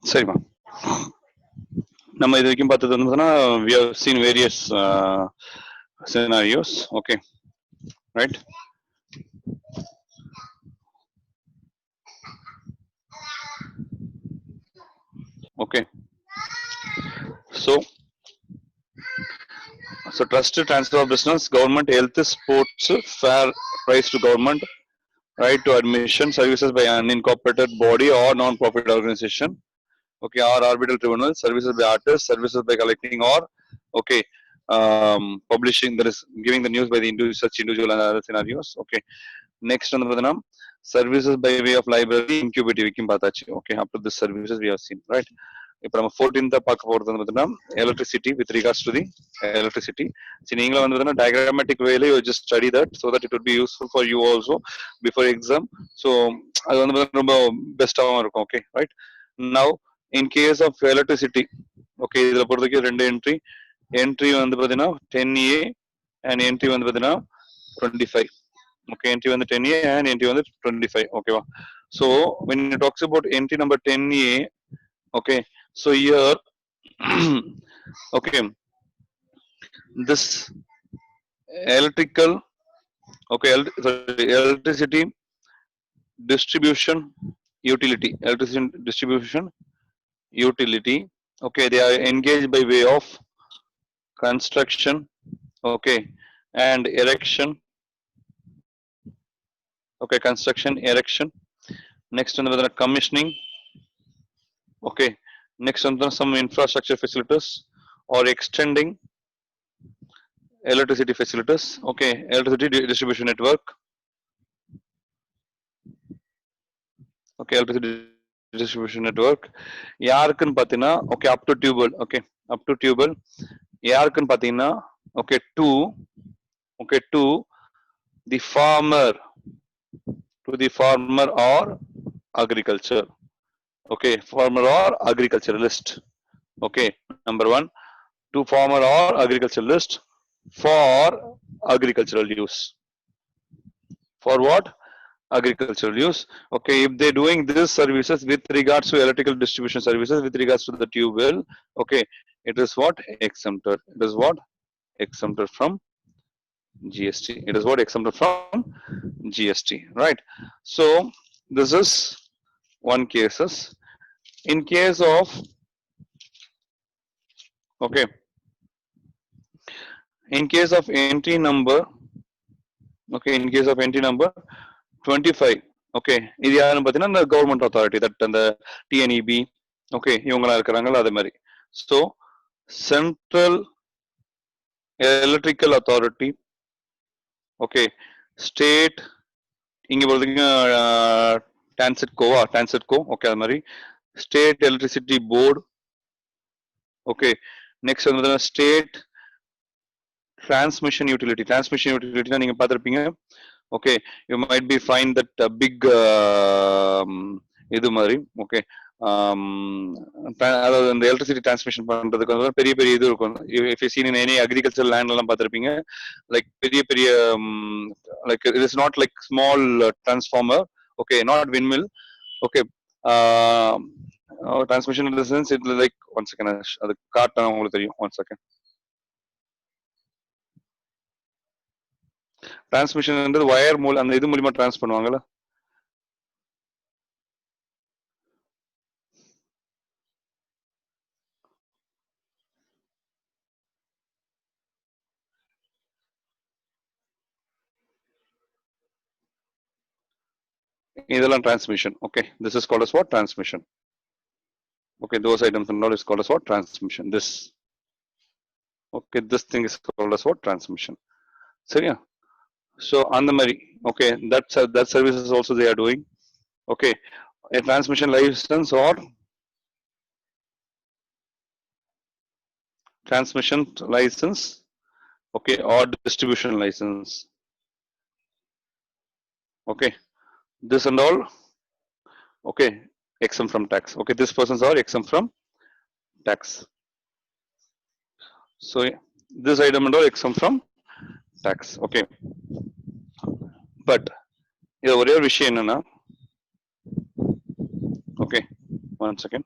சரிமா நம்ம இது வரைக்கும் பார்த்தது வந்து we have seen various scenarios. Okay, right? Okay, so trusted transfer of business, government health, sports, fair price to government, right to admission, services by unincorporated body or non-profit organization. Okay, or arbitral tribunal, services by artists, services by collecting or okay, publishing, that is giving the news by the such individual and other scenarios. Okay, next on the services by way of library, incubative பார்த்தாச்சு. Okay, up to the services we have seen, right? இப்போ நம்ம 14th பார்க்க போறது வந்து பார்த்தீங்கன்னா electricity with regards to the electricity. சரி, நீங்களும் வந்து பார்த்தீங்கன்னா diagrammatic way you just study that so that it would be useful for you also before exam. So அது வந்து பார்த்தீங்கன்னா ரொம்ப பெஸ்ட்டாகவும் இருக்கும். Okay, right? Now in case of electricity, okay, இதுல பொறுத்தவரைக்கும் ரெண்டு entry வந்து பார்த்தீங்கன்னா 10A and entry வந்து பார்த்தீங்கன்னா 25. Okay, entry வந்து 10A and entry வந்து 25. Okay, so when it talks about entry number 10A, okay, so here okay, this electrical, okay, electricity distribution utility, electricity distribution utility, okay, they are engaged by way of construction, okay, and erection, okay, construction, erection. Next on the commissioning, okay, next on some infrastructure facilities or extending electricity facilities, okay, electricity distribution network, okay, electricity distribution network. யாருக்குன்னு பாத்தீங்கன்னா okay, up to tubal, okay, up to tubal. யாருக்குன்னு பாத்தீங்கன்னா okay, to the farmer, or agriculture, okay, farmer or agriculturalist. Okay, number one, to farmer or agriculturalist for agricultural use. For what? Agricultural use. Okay, if they're doing this services with regards to electrical distribution services, with regards to the tube well, okay, it is what? Exempted. It is what? Exempted from GST. It is what? Exempted from GST, right? So this is one cases. In case of okay, in case of entry number, okay, in case of entry number 25, okay, இது யாருன்னு பார்த்தீங்கன்னா இந்த government authority, that அந்த TNEB, okay, இவங்களா இருக்கிறாங்களா அது மாதிரி. So central electrical authority, okay, state, இங்க பொறுத்தீங்க டான்செட்கோ, ஓகே, அது மாதிரி state electricity board, okay, next வந்து ஸ்டேட் transmission utility நீங்க பார்த்திருப்பீங்க. Okay, you might be find that big இது மாதிரி, okay, அதாவது இந்த எலக்ட்ரிசிட்டி டிரான்ஸ்மிஷன் பண்றதுக்கு பெரிய பெரிய இது இருக்கும். if you seen in any agricultural land எல்லாம் பார்த்திருப்பீங்க, like பெரிய பெரிய like it is not like small transformer, okay, not windmill, okay, transmission in the sense it like, one second, அது காட்ட உங்களுக்கு தெரியும், one second. டிரான்ஸ்மிஷன் வயர் மூலம் அந்த இது மூலமா டிரான்ஸ் பண்ணுவாங்கல்ல, இதெல்லாம் transmission. Okay, this is called as what? Transmission. Okay, those items and all is called as what? Transmission. This, okay, this thing is called as what? Transmission. சரியா? So on the mari, okay, that services also they are doing. Okay, a transmission license or transmission license, okay, or distribution license. Okay, this and all, okay, exempt from tax. Okay, these persons are exempt from tax. So this item and all exempt from tax. Okay, but இது ஒரே ஒரு விஷயம் என்னன்னா, okay, one second.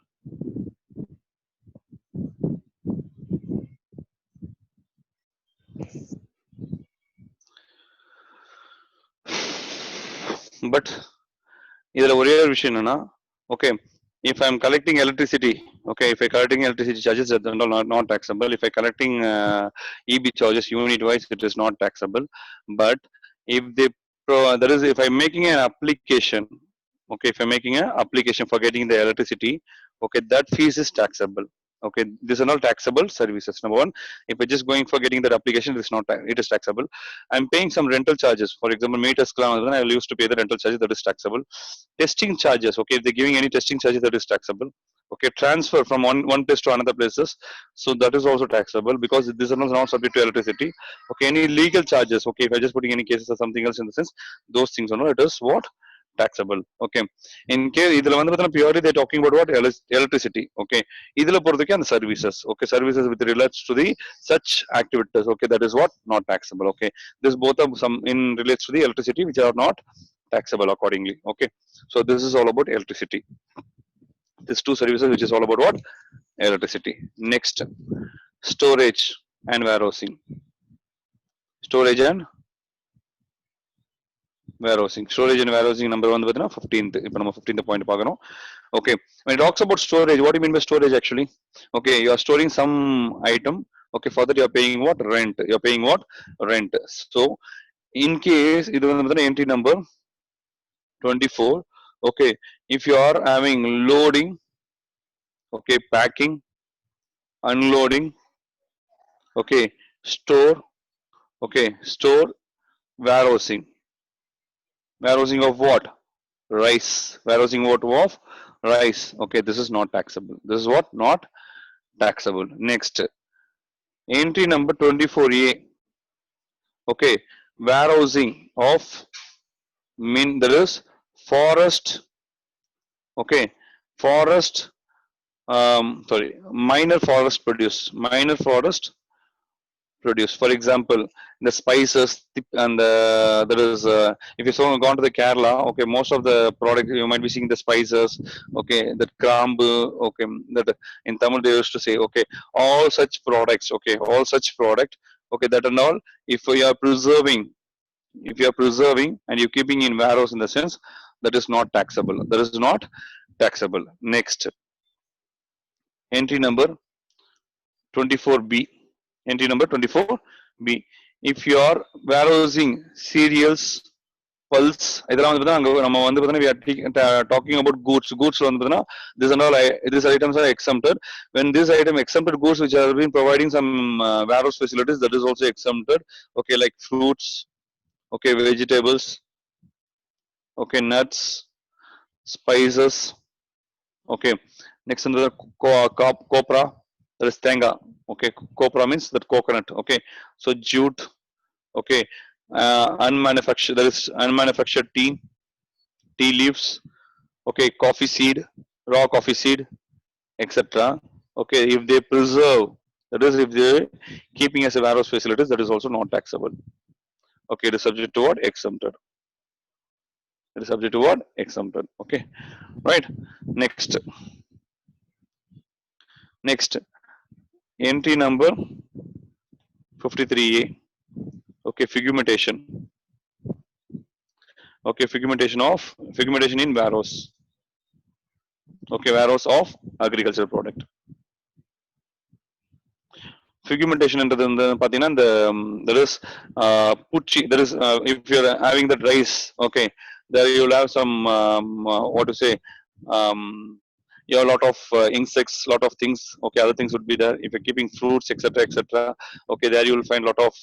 but இதுல ஒரே ஒரு விஷயம் என்னன்னா, okay, if I'm collecting electricity, okay, if I collecting electricity charges, that are not taxable. If I collecting EB charges unit wise, it is not taxable. But if they that is, if I'm making an application, okay, if I'm making an application for getting the electricity, okay, that fees is taxable. Okay, these are all taxable services. Number one, if I'm just going for getting that application, it is not, it is taxable. I'm paying some rental charges. For example, meters, I used to pay the rental charges, that is taxable. Testing charges, okay, if they're giving any testing charges, that is taxable. Okay, transfer from one place to another places, so that is also taxable, because this is not subject to electricity. Okay, any legal charges, okay, if I just putting any cases or something else in the sense, those things are not, it is what, taxable. Okay, in case இதுல வந்து பார்த்தா purely they talking about what, electricity. Okay, இதுல பொறுத்தவரைக்கும் அந்த services, okay, services with relates to the such activities, okay, that is what, not taxable. Okay, this both are some in relates to the electricity which are not taxable accordingly. Okay, so this is all about electricity. These two services which is all about what, electricity. Next, storage and warehousing. Storage and warehousing. Storage and warehousing number one, 15th. இப்போ நம்ம 15th point பார்க்கணும். Okay, when it talks about storage, what do you mean by storage actually? Okay, you are storing some item. Okay, for that you are paying what, rent. You are paying what, rent. So in case இது வந்து entry number 24. Okay, if you are having loading, okay, packing, unloading, okay, store, okay, store, warehousing. Warehousing of what, rice. Warehousing what, of rice. Okay, this is not taxable. This is what, not taxable. Next, entry number 24A. Okay, warehousing of, mean there is forest. Okay, forest, sorry, minor forest produce, minor forest produce. For example, the spices and there is if you so gone to the Kerala, okay, most of the products you might be seeing the spices, okay, that krambu, okay, that in Tamil they used to say, okay, all such products, okay, all such product, okay, that and all, if you are preserving, if you are preserving and you're keeping in warehouse, in the sense, that is not taxable. That is not taxable. Next, entry number 24B. Entry number 24B. If you are warehousing cereals, pulse, இதெல்லாம் வந்து பார்த்தா அங்க நம்ம வந்து பார்த்தா we are talking about goods. Goods வந்து பார்த்தா this and all, these items are exempted. When this item exempted goods which have been providing some warehouse facilities, that is also exempted. Okay, like fruits, okay, vegetables, okay, nuts, spices. Okay, next another copra, that is tenga. Okay, copra means that coconut. Okay, so jute. Okay, unmanufactured, that is unmanufactured tea, tea leaves. Okay, coffee seed, raw coffee seed, etc. Okay, if they preserve, that is if they keeping as a warehouse facilities, that is also not taxable. Okay, it is subject to what, exempted. It is subject to what, exempted. Okay, right. Next, next, entry number 53A. Okay, figumentation. Okay, figumentation in warehouse. Okay, warehouse of agricultural product. Figumentation என்றது வந்து பாத்தீங்கன்னா இந்த there is pucci, there is if you're having that rice, okay, there you'll have some what to say, you have a lot of insects, lot of things. Okay, other things would be there. If you're keeping fruits, etc., etc., okay, there you will find a lot of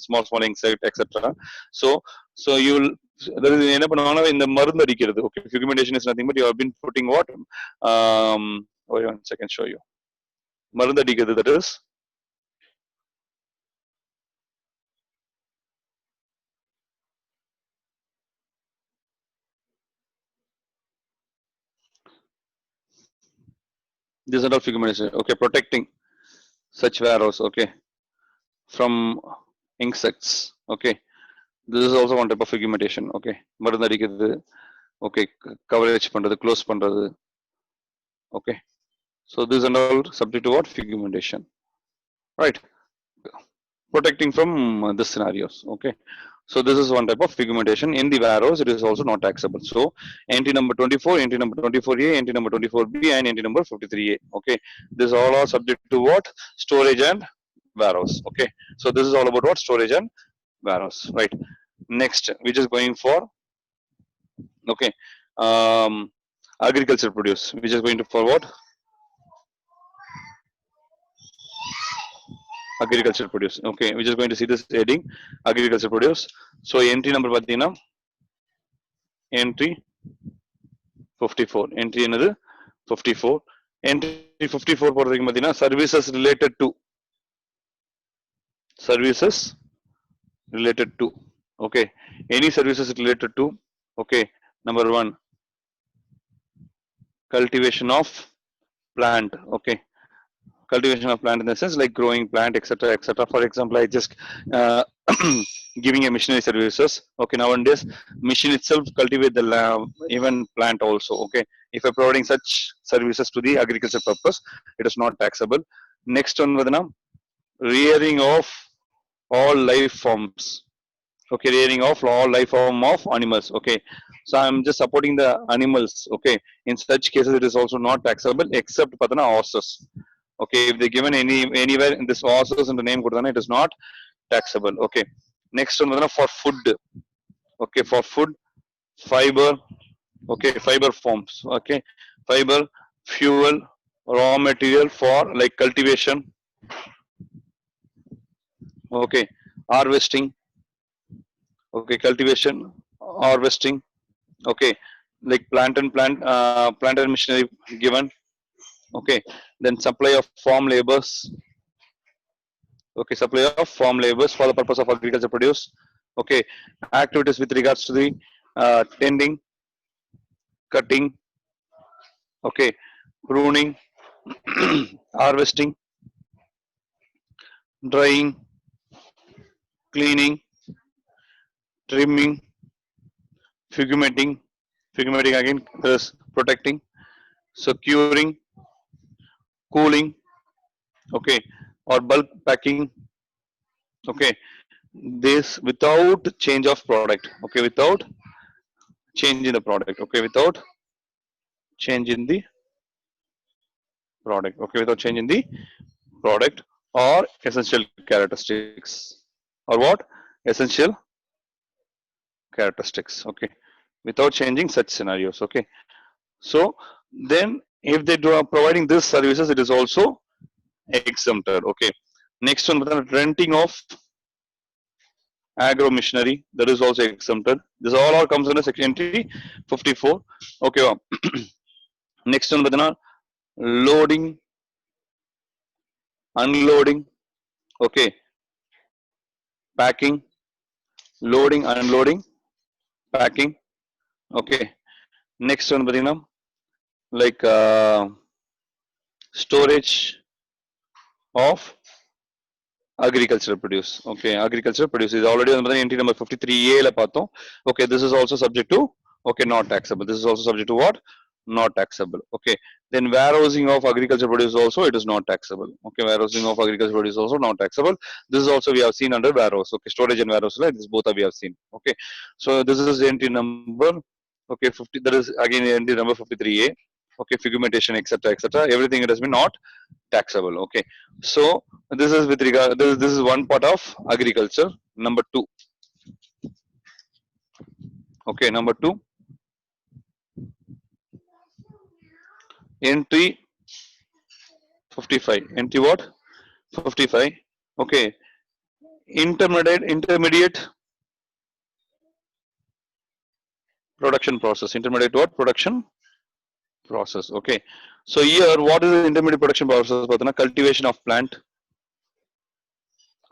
small insect, etc. So you will, there is என்ன பண்ணுவாங்கன்னா இந்த மருந்து அடிக்கிறது. Okay, figumentation is nothing but you have been putting what, wait 1 second, show you. மருந்து அடிக்கிறது, that is this is all figumentation. Okay, protecting such warehouse, okay, from insects. Okay, this is also one type of figumentation. Okay, மருந்து அடிக்கிறது. Okay, coverage பண்றது, close பண்றது. Okay, so this and all subject to what, figumentation, right? Protecting from the scenarios. Okay, So this is one type of figumentation. In the warehouse, it is also not taxable. So entry number 24, entry number 24A, entry number 24B, and entry number 53A. Okay, this all are subject to what? Storage and warehouse. Okay, so this is all about what? Storage and warehouse. Right. Next, we're just going for, okay, agriculture produce. We're just going to for what? Agriculture produce. Okay, we're just going to see this heading, agriculture produce. So entry number pathina, entry 54. Entry another 54. Entry 54 போறதுக்கு பாத்தீங்கன்னா services related to, services related to, okay, any services related to, okay, number 1, cultivation of plant, okay, cultivation of plant in the sense like growing plant, etc., etc. For example, I just giving a machinery services. Okay, nowadays machine itself cultivate the even plant also. Okay, if I'm providing such services to the agriculture purpose, it is not taxable. Next one, rearing of all life forms. Okay, rearing of all life form of animals. Okay, so I'm just supporting the animals. Okay, in such cases it is also not taxable except patana horses. Okay, if they given anywhere in this horses in the name kodana, it is not taxable. Okay, next one for food. Okay, for food, fiber. Okay, fiber forms. Okay, fiber, fuel, raw material for like cultivation. Okay, harvesting. Okay, cultivation, harvesting. Okay, like plant and machinery given. Okay, then supply of farm labors. Okay, supply of farm labors for the purpose of agriculture produce. Okay, activities with regards to the tending, cutting. Okay, pruning, harvesting, drying, cleaning, trimming, fumigating again, thus protecting, securing, cooling. Okay, or bulk packing. Okay, this without change of product. Okay, without change in the product. Okay, without change in the product. Okay, without change in the product or essential characteristics, or what? Essential characteristics. Okay, without changing such scenarios. Okay, so then if they do are providing these services, it is also exempted. Okay, next one, renting of agro machinery, that is also exempted. This all comes under section entry 54. Okay, wow. Next one, loading, unloading. Okay, packing, loading, unloading, packing. Okay, next one, like storage of agricultural produce. Okay, agricultural produce is already on entry number 53A la paathom. Okay, this is also subject to, okay, not taxable. This is also subject to what? Not taxable. Okay, then warehousing of agricultural produce also, it is not taxable. Okay, warehousing of agricultural produce also not taxable. This is also we have seen under warehouse. Okay, storage and warehouse, like this both are we have seen. Okay, so this is entry number, okay, 50. That is again entry number 53A. Okay, figumentation, etc., etc. Everything it has been not taxable. Okay, so this is with regard, this is one part of agriculture. Number 2. Okay, number 2, entry 55. Entry what? 55. Okay, intermediate production process. Intermediate what? Production process. Okay, so here what is the intermediate production process? Cultivation of plant.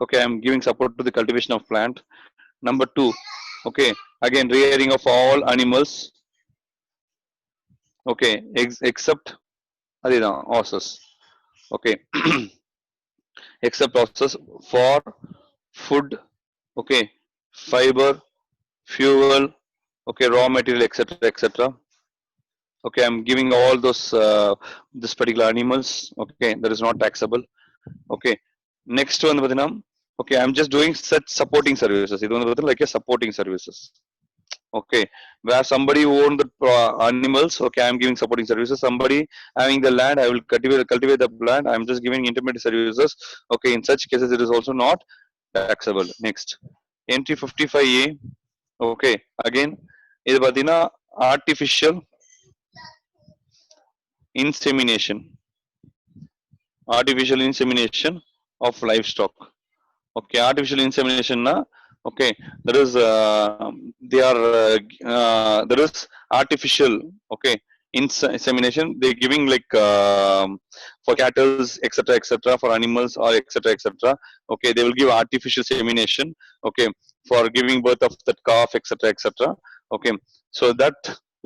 Okay, I'm giving support to the cultivation of plant. Number 2, okay, again rearing of all animals. Okay, except horses. Okay, except horses for food. Okay, fiber, fuel. Okay, raw material, etc., etc. Okay, I'm giving all those this particular animals. Okay, that is not taxable. Okay, next one, Okay, I'm just doing such supporting services. It was like a supporting services. Okay, where somebody owned the animals. Okay, I'm giving supporting services. Somebody having the land, I will cultivate the land. I'm just giving intermediate services. Okay, in such cases, it is also not taxable. Next, entry 55A. Okay, again, இது பார்த்தீங்கன்னா artificial insemination. Artificial insemination of livestock. Okay, artificial insemination na, okay, there is they are there is artificial, okay, insemination they're giving like for cattle, etc., etc., for animals or etc., etc. Okay, they will give artificial semination, okay, for giving birth of that calf, etc., etc. Okay, so that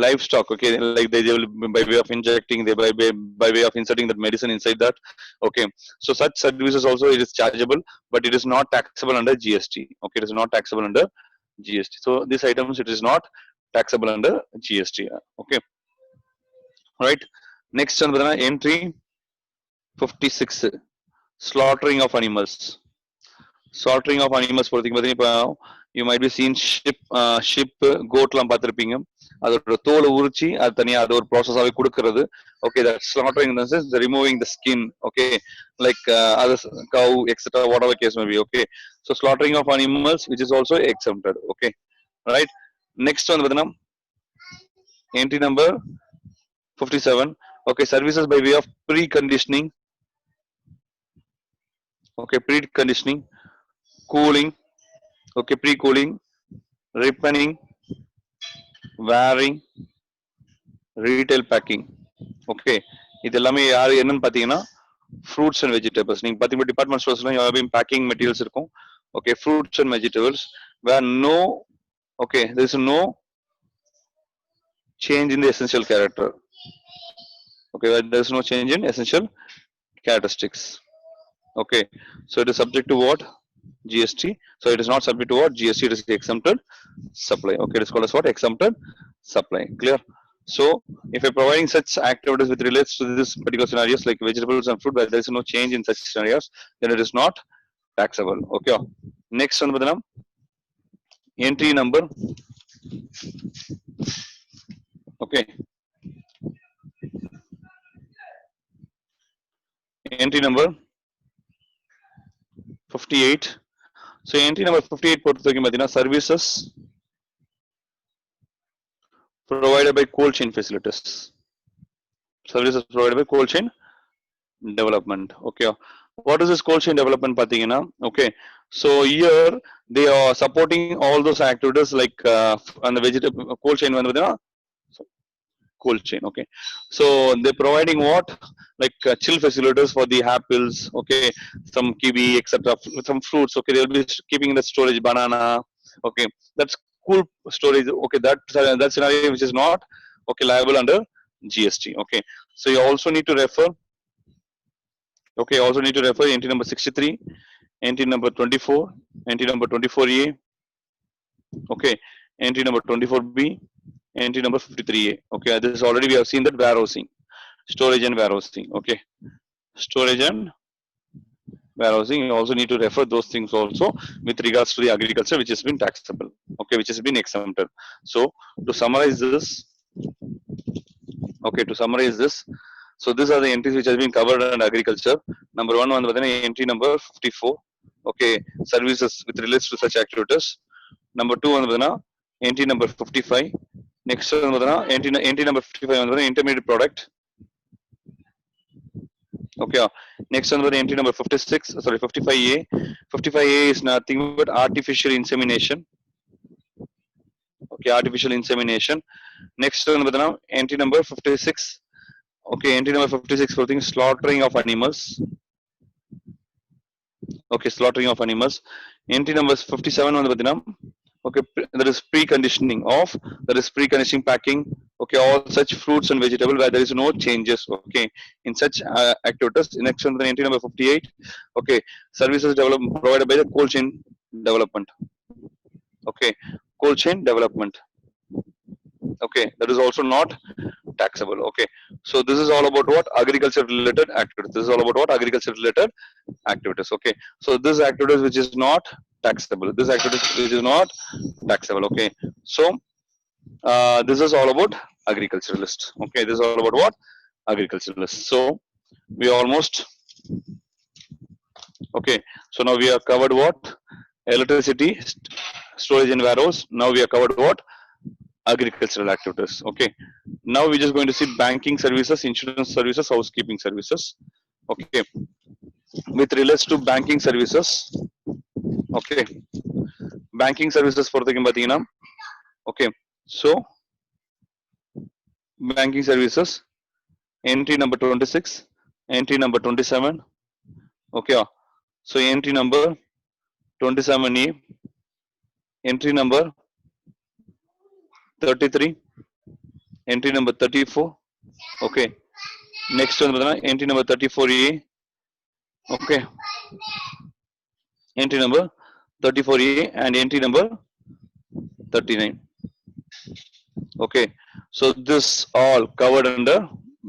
livestock, okay, like they will by way of injecting, they by way of inserting that medicine inside that. Okay, so such services also it is chargeable, but it is not taxable under GST. Okay, it is not taxable under GST. So these items it is not taxable under GST. Okay, right. Next one, entry 56, slaughtering of animals. Slaughtering of animals you might be seen sheep goat லாம் பார்த்திருப்பீங்க. அதோட தோலை உரிச்சி அது தனியா அது ஒரு ப்ராசஸாவே கொடுக்கிறது. Okay, that slaughtering in the sense the removing the skin. Okay, like other cow, etc., whatever case may be. Okay, so slaughtering of animals which is also exempted. Okay, right. Next one, entry number 57. Okay, services by way of preconditioning. Okay, preconditioning, cooling. Okay, pre-cooling, ripening, wearing, retail packing. Okay, இது எல்லாமே யாரு என்னன்னு பாத்தீங்கன்னா fruits and vegetables. நீங்க பாத்தீங்கன்னா department ஸ்டோர்ஸ்ல you have been packing materials இருக்கும். Okay, fruits and vegetables where no, okay, there is no change in the essential character. Okay, where there is no change in essential characteristics. Okay, so it is subject to what? GST. So it is not subject to what? GST. It is exempted supply. Okay, it is called as what? Exempted supply. Clear? So if you're providing such activities which relates to this particular scenarios like vegetables and fruit where there is no change in such scenarios, then it is not taxable. Okay. Next one, entry number. Okay. Entry number 58. So entry number 58 services provided by cold chain facilities. Services provided by cold chain development. Okay, what is this cold chain development pathina? Okay, so here they are supporting all those activities like on the vegetable cold chain cold chain. Okay, so they're providing what, like chill facilities for the apples. Okay, some kiwi, etc., some fruits. Okay, they'll be keeping in the storage banana. Okay, that's cool storage. Okay, that scenario which is not okay liable under GST. Okay, so you also need to refer. Okay, also need to refer entry number 63, entry number 24, entry number 24A. Okay, entry number 24B, entry number 53A. Okay, this is already we have seen that warehousing, storage and warehousing. Okay, storage and warehousing. You also need to refer those things also with regards to the agriculture which has been taxable. Okay, which has been exempted. So to summarize this, okay, to summarize this, so these are the entries which has been covered under agriculture. Number one, entry number 54. Okay, services with relates to such activities. Number two, entry number 55. Next entry number 55 intermediate product. Okay, next entry number 56. Sorry, 55A. 55A is nothing but artificial insemination. Okay, artificial insemination. Next entry number 56. Okay, entry number 56 for things slaughtering of animals. Okay, slaughtering of animals. Entry number 57 okay, there is preconditioning of, there is preconditioning packing. Okay, all such fruits and vegetables where there is no changes. Okay, in such activities. Next one, entry number 58. Okay, services development provided by the cold chain development. Okay, cold chain development. Okay, that is also not taxable. Okay, so this is all about what? Agriculture related activities. This is all about what? Agriculture related activities. Okay, so this activities which is not taxable, this activities which is not taxable. Okay, so this is all about agriculturalist. Okay, this is all about what? Agriculturalist. So we almost, okay, so now we have covered what? Electricity, storage and warehouse. Now we have covered what? Agricultural activities. Okay, now we're just going to see banking services, insurance services, housekeeping services. Okay, with relates to banking services. Okay, banking services பொறுத்தவரைக்கும் பாத்தீங்கன்னா, okay, so banking services, entry number 26, entry number 27. Okay, so entry number 27A, entry number 33, entry number 34. Okay, next one entry number 34A. Okay, entry number 34A and entry number 39. Okay, so this all covered under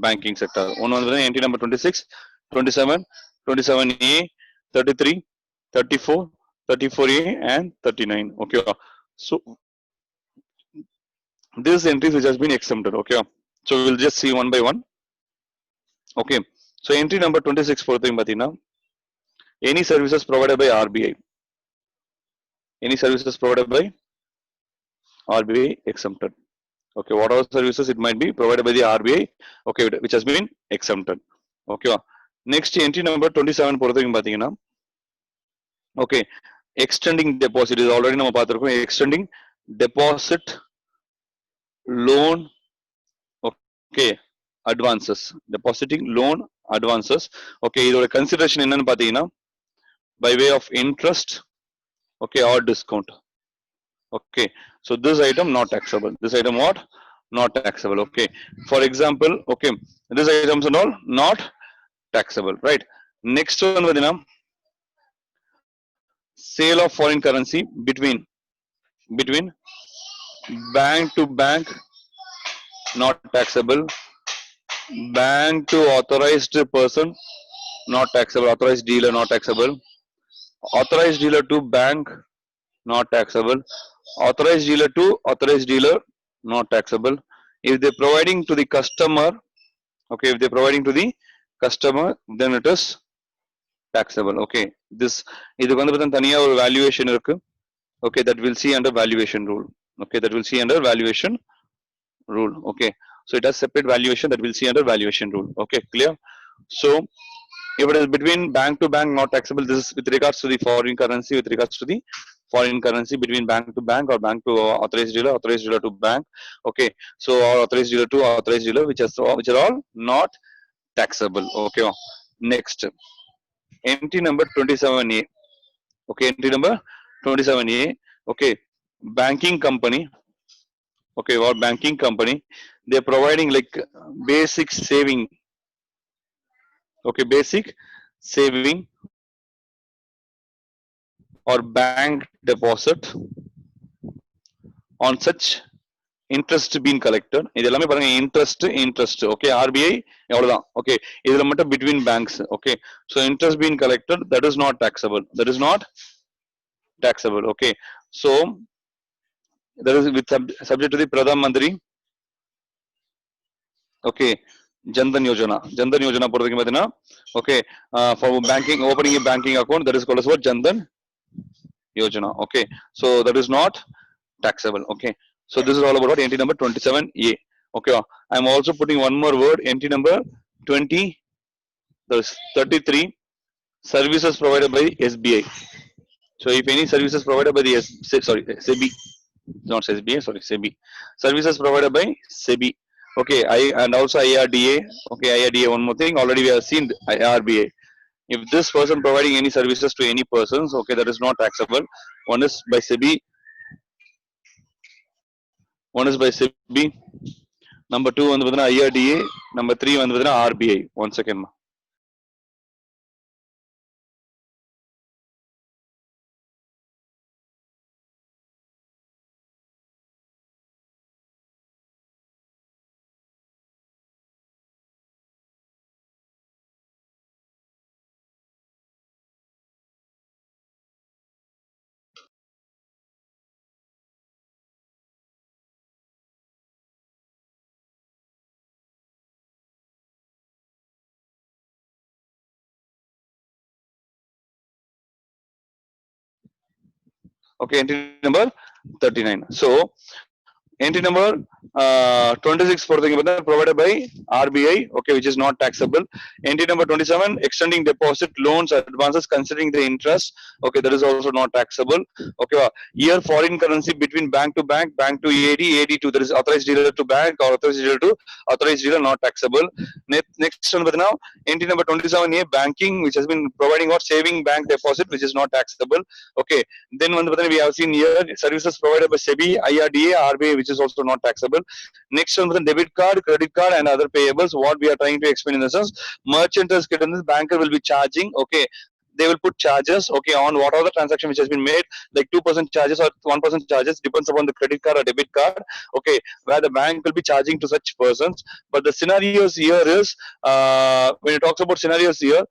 banking sector. One on the entry number 26, 27, 27A, 33, 34, 34A and 39. Okay, so this entries which has been exempted. Okay, so we'll just see one by one. Okay, so entry number 26 for the any services provided by RBI. Any services provided by RBI exempted. Okay, what are services it might be provided by the RBI, okay, which has been exempted. Okay, next entry number 27 பொறுத்தவரைக்கும் பாத்தீங்கன்னா, okay, extending deposit is already நம்ம பார்த்திருக்கோம். Extending deposit loan, okay, advances, depositing loan advances. Okay, இதோட consideration என்னன்னு பாத்தீங்கன்னா, by way of interest, okay, or discount. Okay, so this item not taxable. This item what? Not taxable. Okay, for example, okay, this items and all not taxable, right? Next one vadina, sale of foreign currency between bank to bank, not taxable. Bank to authorized person, not taxable. Authorized dealer, not taxable. Authorized dealer to bank, not taxable. Authorized dealer to authorized dealer, not taxable. If they're providing to the customer, okay, if they're providing to the customer, then it is taxable. Okay, this இதுக்கு வந்து பார்த்தா தனியா ஒரு valuation இருக்கு. Okay, that will see under valuation rule. Okay, that will see under valuation rule. Okay, so it has separate valuation that will see under valuation rule. Okay, clear? So if it is between bank to bank not taxable, this is with regards to the foreign currency, with regards to the foreign currency between bank to bank or bank to authorized dealer to bank. Okay, so authorized dealer to authorized dealer, which are all not taxable. Okay, next entry number 27A. Okay, entry number 27A. Okay, banking company. Okay, or banking company, they're providing like basic saving. Okay, basic saving or bank deposit on such interest being collected. இது எல்லாமே பாருங்க interest. Okay, RBI அவ்வளவுதான். Okay, இதுல மட்டும் between banks. Okay, so interest being collected, that is not taxable. That is not taxable. Okay, so that is with subject to the Pradhan Mantri. Okay, Jandan Yojana பொறுத்தவரைக்கும் பார்த்தீங்கன்னா, okay, for banking, opening a banking account, that is called as what? Jandan Yojana. Okay, so that is not taxable. Okay, so this is all about what? Entry number 27A. Okay, I'm also putting one more word, entry number 20, there's 33, services provided by SBI. So if any services provided by the SEBI, not SBI, sorry, SEBI, services provided by SEBI. Okay, and also IRDA. Okay, IRDA, one more thing, already we have seen RBI. If this person providing any services to any persons, okay, that is not taxable. One is by SEBI, one is by SEBI. Number 2 வந்து பார்த்தீங்கன்னா IRDA. Number 3 வந்து பார்த்தீங்கன்னா RBI. One second. Okay, entry number 39. So entry number 26 for the provided by RBI, okay, which is not taxable. Entry number 27, extending deposit loans advances considering the interest, okay, that is also not taxable. Okay, here foreign currency between bank to bank, bank to AD to, that is authorized dealer to bank or authorized dealer to authorized dealer, not taxable. Next one, now entry number 27A, banking, which has been providing or saving bank deposit, which is not taxable. Okay, then we have seen here services provided by SEBI, IRDA, RBI, which is also not taxable. Next one, debit card, credit card, and other payables. What we are trying to explain in the sense, merchant is getting, the banker will be charging. Okay, they will put charges. Okay, on what are the transaction which has been made, like 2% charges or 1% charges, depends upon the credit card or debit card. Okay, where the bank will be charging to such persons. But the scenarios here is when it talks about scenarios here.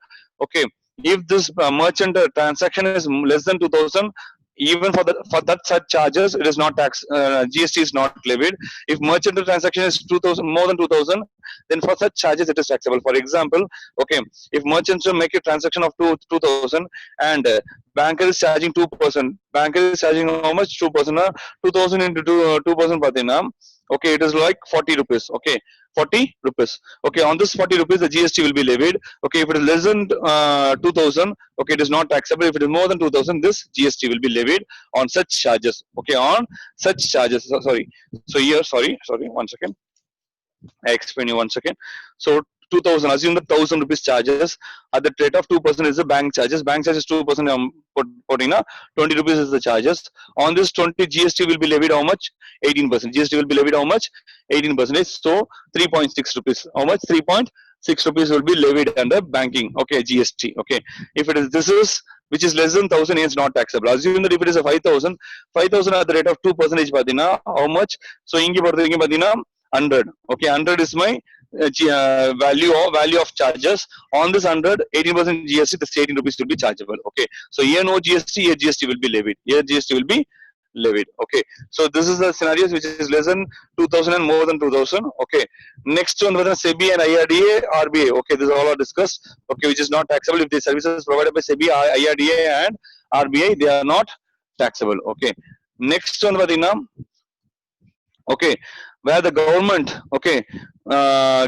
Okay, if this merchant transaction is less than 2000, even for that such charges, it is not tax, GST is not levied. If merchant transaction is 2000, more than 2000, then for such charges it is taxable. For example, okay, if merchants will make a transaction of 2000 and banker is charging 2%, banker is charging how much? 2%. 2000 into 2% patina, okay, it is like 40 rupees. Okay, 40 rupees. Okay, on this 40 rupees the GST will be levied. Okay, if it is less than 2000, okay, it is not taxable. If it is more than 2000, this GST will be levied on such charges. Okay, on such charges. Sorry. So here, sorry, 1 second. I explain you 1 second. So 2000, assume the 1000 rupees charges at the rate of 2% is the bank charges. Bank charges 2%. Putting 20 rupees is the charges. On this 20, GST will be levied how much? 18%. GST will be levied how much? 18%. So 3.6 rupees. How much? 3.6 rupees will be levied under banking. Okay, GST. Okay, if it is this is which is less than 1000, it's not taxable. Assume that if it is a 5000, 5000 at the rate of 2%, how much? So ingi 100. Okay, 100 is my value of charges. On this 100, 18% GST, the 18 rupees will be chargeable. Okay, so here no GST, here GST will be levied. Here GST will be levied. Okay, so this is the scenarios which is less than 2000 and more than 2000. Okay, next one, whether SEBI and IRDA, RBA. Okay, this is all are discussed. Okay, which is not taxable. If the services provided by SEBI, IRDA, and RBI, they are not taxable. Okay, next one, okay, where the government, okay,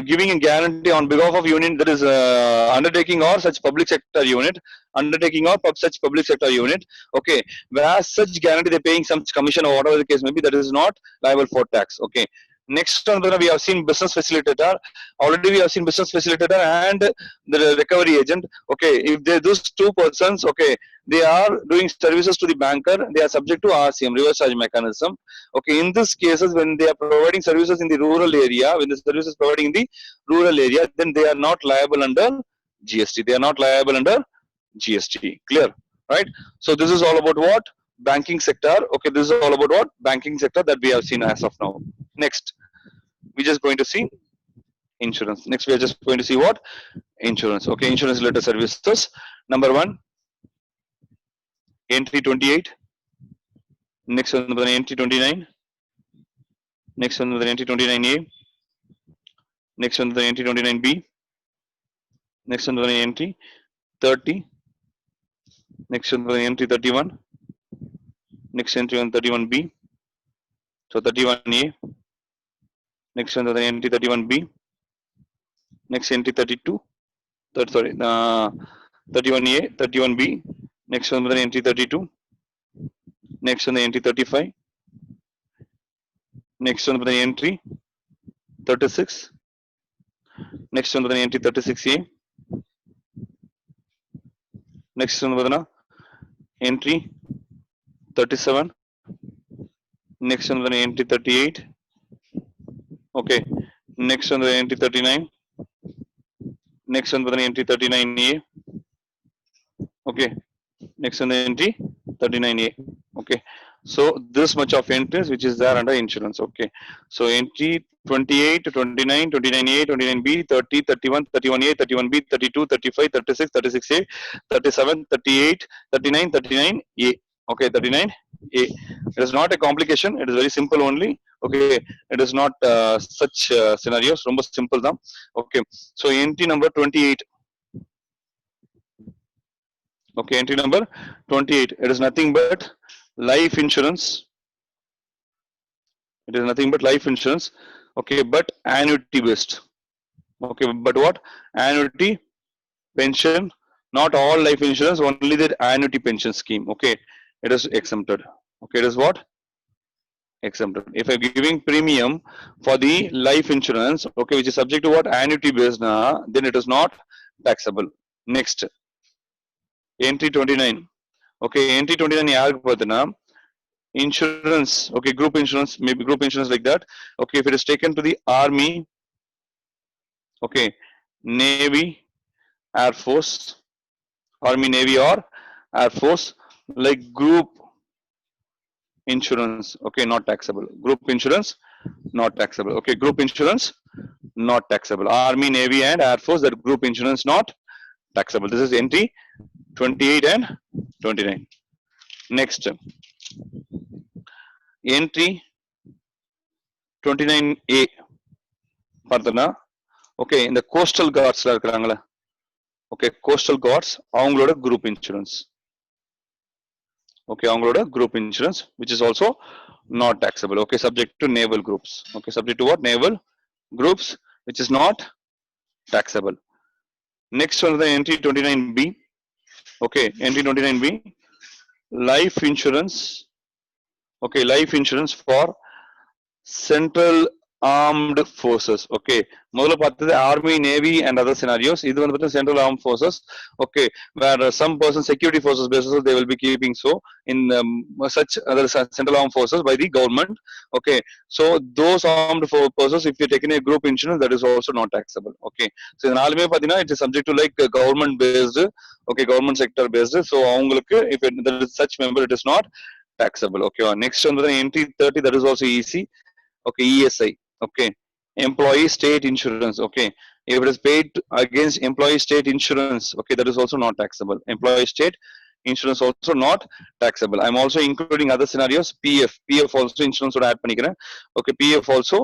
giving a guarantee on behalf of union, that is undertaking or such public sector unit, undertaking or such public sector unit, okay, where such guarantee they're paying some commission or whatever the case may be, that is not liable for tax. Okay, next one, we have seen business facilitator. Already we have seen business facilitator and the recovery agent. Okay, if they those two persons, okay, they are doing services to the banker, they are subject to RCM, reverse charge mechanism. Okay, in these cases, when they are providing services in the rural area, when the service is providing in the rural area, then they are not liable under GST. They are not liable under GST. Clear, right? So this is all about what? Banking sector. Okay, this is all about what? Banking sector that we have seen as of now. Next, we're just going to see insurance. Next, we are just going to see what? Insurance. Okay, insurance related services. Number one, entry 28. Next one, the entry 29. Next one, the entry 29A. Next one, the entry 29B. Next one, the entry 30. Next one, the entry 31. Next entry on 31B. So 31A. Next one, the entry 31B. Next entry 32. 31A, 31B. Next one, the entry 32. Next one, the entry 35. Next one, the entry 36. Next one, the entry 36A. Next one, the entry 37. Next one, the entry 38. Okay. Next one, the entry 39. Next one, the entry 39A. Okay. Next one, the entry 39A. Okay. So this much of entries which is there under insurance. Okay. So entry 28, 29, 29A, 29B, 30, 31, 31A, 31B, 32, 35, 36, 36A, 37, 38, 39, 39A. Okay, 39A. It is not a complication. It is very simple only. Okay, it is not such scenarios. ரொம்ப simple தான். Okay, so entry number 28. Okay, entry number 28. It is nothing but life insurance. It is nothing but life insurance. Okay, but annuity based. Okay, but what? Annuity pension, not all life insurance, only the annuity pension scheme. Okay, it is exempted. Okay, it is what? Exempted. If I'm giving premium for the life insurance, okay, which is subject to what? Annuity based, then it is not taxable. Next, entry 29. Okay, entry 29 யாருக்கு பார்த்தீங்கன்னா insurance, okay, group insurance, maybe group insurance like that. Okay, if it is taken to the army, okay, navy, air force, army, navy, or air force, like group insurance, okay, not taxable. Group insurance not taxable. Okay, group insurance not taxable. Army, navy, and air force, that group insurance not taxable. This is entry 28 and 29. Next, entry 29A பார்த்தனா, okay, இந்த coastal guardsல இருக்கிறாங்களே, okay, coastal guards அவங்களோட group insurance. Okay, அவங்களோட group insurance, which is also not taxable. Okay, subject to naval groups. Okay, subject to what? Naval groups, which is not taxable. Next one, the entry 29B. Okay, entry 29B, life insurance. Okay, life insurance for central armed forces. Okay, முதல்ல பார்த்தது army, navy and other scenarios. இது வந்து பார்த்தா central armed forces. Okay, where some person security forces basis they will be keeping so in such other central armed forces by the government. Okay, so those armed forces, if you take in a group insurance, that is also not taxable. Okay, so இது நாலுமே பார்த்தீங்கன்னா it is subject to like government based. Okay, government sector based. So அவங்களுக்கு if it, there is such member, it is not taxable. Okay, next one the entry 30, that is also easy. Okay, ESI. Okay, employee state insurance. Okay, if it is paid against employee state insurance, okay, that is also not taxable. Employee state insurance also not taxable. I'm also including other scenarios. PF also insurance would add panikren. Okay, PF also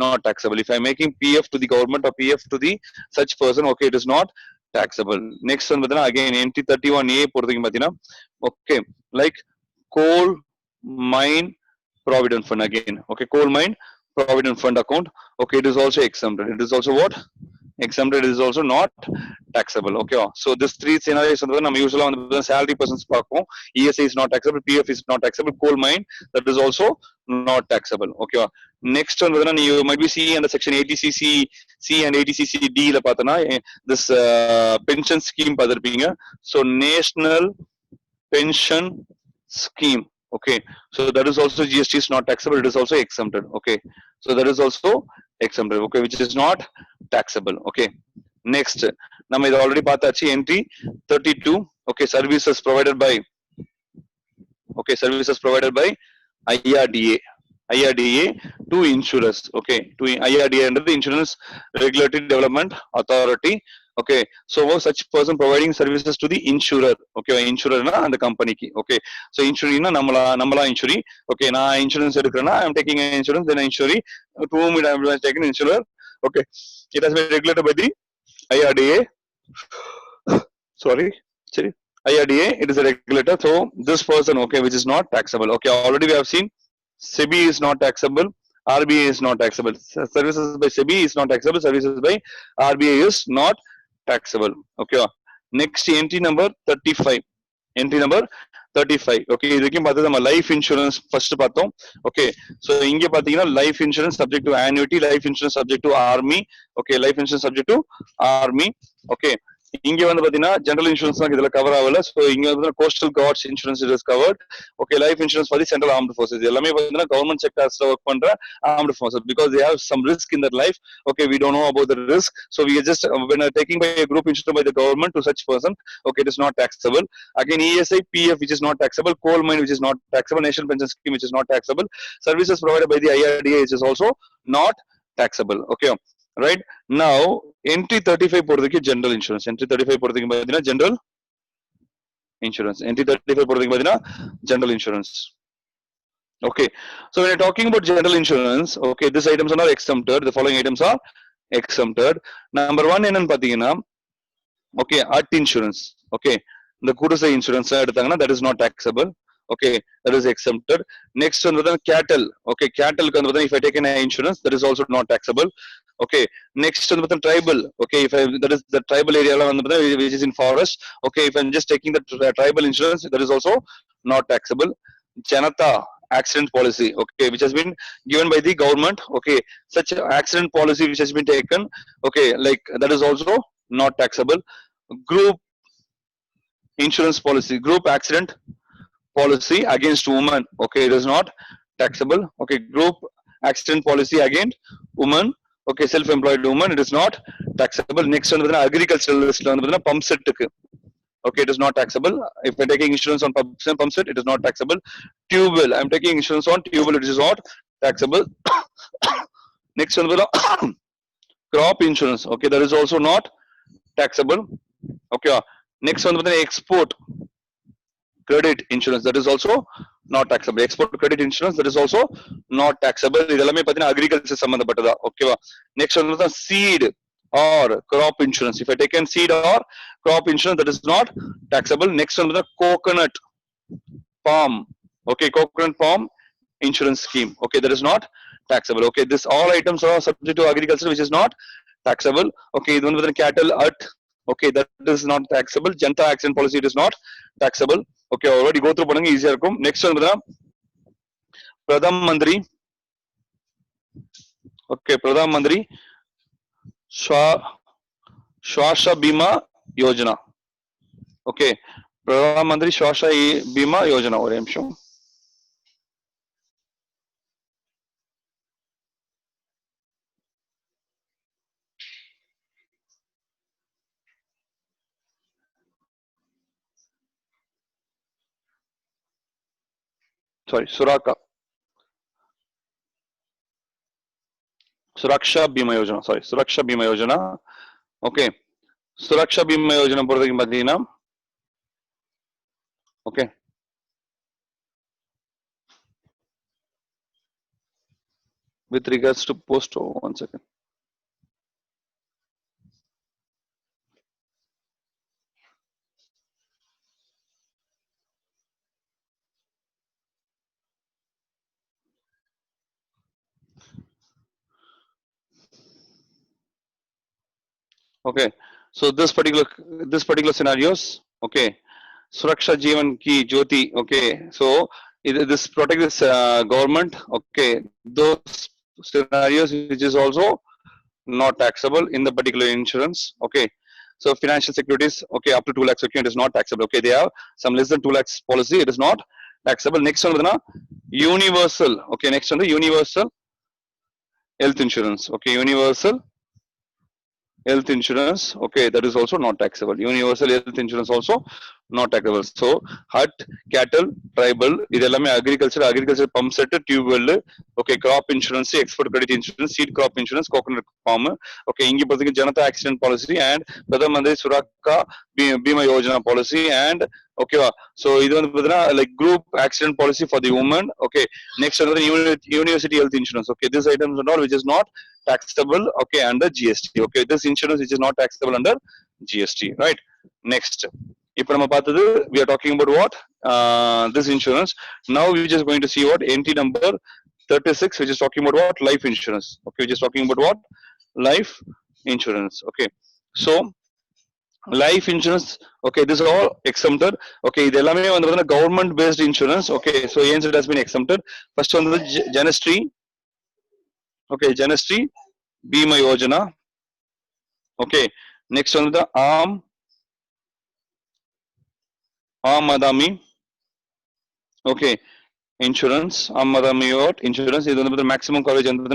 not taxable. If I'm making PF to the government or PF to the such person, okay, it is not taxable. Next one, again, entry 31A okay, like coal mine provident fund again. Okay, coal mine provident fund account. Okay, it is also exempted. It is also what? Exempted. It is also not taxable. Okay, so this three scenarios நம்ம usually on the salary persons பார்ப்போம். ESI is not taxable, PF is not taxable, coal mine, that is also not taxable. Okay, next one you might be seeing under section 80cc C and 80cc D ல பார்த்தனா this pension scheme பார்த்திருப்பீங்க. So national pension scheme. Okay, so that is also GST is not taxable, it is also exempted. Okay, so that is also exempted. Okay, which is not taxable. Okay, next நம்ம இது already பார்த்தாச்சு. Entry 32. Okay, services provided by, okay, services provided by IRDA to insurers. Okay, to IRDA under the Insurance Regulatory Development Authority. Okay, so such person providing services to the insurer. Okay, insurer na and the company ki. Okay, so insurer na namala insurer. Okay, na insurance edukrana, I am taking an insurance, then insurer to whom I am taking insurer. Okay, it has been regulated by the IRDA. Sorry, IRDA, it is a regulator. So this person, okay, which is not taxable. Okay, already we have seen SEBI is not taxable, RBI is not taxable. Services by SEBI is not taxable, services by RBI is not taxable. Okay, next entry number 35. Entry number 35. Okay, இதுக்கும் பார்த்தது நம்ம life insurance first பார்த்தோம். Okay, so இங்க பாத்தீங்கன்னா life insurance subject to annuity, life insurance subject to army. Okay, life insurance subject to army. Okay, இங்க வந்து பாத்தீங்கன்னா general insurance தான் இதுல கவர் ஆகல. So இங்க வந்து coastal guards insurance is covered. Okay, life insurance for the central armed forces. இது எல்லாமே பாத்தீங்கன்னா government sectors work பண்ற armed forces because they have some risk in their life. Okay, we don't know about the risk, so we are just when taking by a group insurance by the government to such person, okay, it is not taxable. Again, ESI, PF, which is not taxable, coal mine, which is not taxable, national pension scheme, which is not taxable, services provided by the IRDA, which is also not taxable. Okay, right? Now entry 35 போறதுக்கு general insurance. Entry 35 போறதுக்கு பாத்தீங்கன்னா general insurance. Entry 35 போறதுக்கு பாத்தீங்கன்னா general insurance. Okay, so when you're talking about general insurance, okay, these items are not exempted. The following items are exempted. Number one என்னன்னு பாத்தீங்கன்னா, okay, art insurance. Okay, the குடிசை insurance எடுத்தாங்கன்னா that is not taxable. Okay, that is exempted. Next one the cattle. Okay, cattle if I take an insurance, that is also not taxable. Okay, next one the tribal. Okay, if I that is the tribal area which is in forest. Okay, if I'm just taking the tribal insurance, that is also not taxable. Janata accident policy. Okay, which has been given by the government. Okay, such accident policy which has been taken. Okay, like that is also not taxable. Group insurance policy, group accident policy against women. Okay, it is not taxable. Okay, group accident policy against women. Okay, self-employed women, it is not taxable. Next one, agricultural list, pump set. Okay, it is not taxable. If I'm taking insurance on pump set, it is not taxable. Tube well, I'm taking insurance on tube well, it is not taxable. Next one, crop insurance. Okay, that is also not taxable. Okay, next one, export credit insurance, that is also not taxable. Export credit insurance, that is also not taxable. இதெல்லாமே பாத்தீங்கன்னா agriculture சம்பந்தப்பட்டதா. ஓகேவா? Next one is seed or crop insurance. If I take in seed or crop insurance, that is not taxable. Next one is coconut palm. Okay, coconut palm insurance scheme. Okay, that is not taxable. Okay, this all items are subject to agriculture, which is not taxable. Okay, the one with the cattle at. Okay, that is not taxable. Janta accident policy, it is not taxable. Okay, already go through பண்ணுங்க ஈஸியா இருக்கும். Next one Pradhan Mantri. Okay, Pradhan Mantri Swasthya Bima Yojana. Okay, Pradhan Mantri Swasthya Bima Yojana. ஒரு நிமிஷம். Sorry, Suraksha Bima Yojana. Sorry, Suraksha Bima Yojana. Okay, Suraksha Bima Yojana பொறுத்தவரைக்கும் பார்த்தீங்கன்னா okay, with regards to post, oh, 1 second. Okay, so this particular scenarios. Okay, Suraksha Jeevan Ki Jyoti. Okay, so this protect this government. Okay, those scenarios which is also not taxable in the particular insurance. Okay, so financial securities. Okay, up to 2 lakhs. Okay, it is not taxable. Okay, they have some less than 2 lakhs policy. It is not taxable. Next one, universal. Okay, next one, the universal health insurance. Okay, universal health insurance. Okay, that is also not taxable. Universal health insurance also not taxable. So hut, cattle, tribal, agriculture pump set, tube well. Okay, crop insurance, export credit insurance, seed crop insurance, coconut palm. Okay, ingi pathikku Janata accident policy and Pradhan Mantri Surakha Bima Yojana policy and okay, so this one like group accident policy for the woman. Okay, next another university health insurance. Okay, these items are all which is not taxable. Okay, under GST. Okay, this insurance which is not taxable under GST. Right. Next, if we are talking about what this insurance. Now we are just going to see what entry number 36, which is talking about what life insurance. Okay, which is talking about what life insurance. Okay, so life insurance. Okay, this is all exempted. Okay, the government based insurance. Okay, so it has been exempted. First one, the Janashri. Okay, Janashri Bima Yojana. Okay, next one, the Aam Adami. Okay, insurance. Aam Adami insurance. This is the maximum coverage and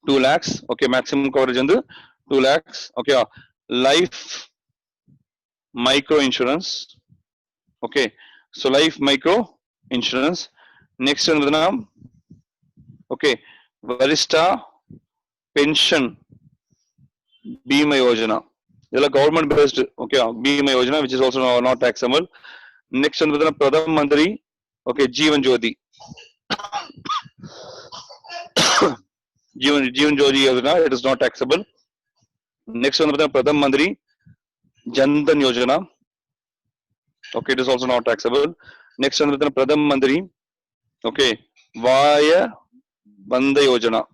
2 lakhs. Okay, maximum coverage and 2 lakhs. Okay, life micro insurance. Okay, so life micro insurance. Next one, okay, Varishta pension Bima Yojana. This is government based. Okay, Bima Yojana, which is also not taxable. Next one, Pradhan Mantri. Okay, Jeevan Jyoti. Jeevan Jyoti Yojana, it is not taxable. Next one, Pradhan Mantri Jan Dhan Yojana. Okay, it is also not taxable. Next one with Pradhan Mandri. Okay, Vaya Vanda Yojana.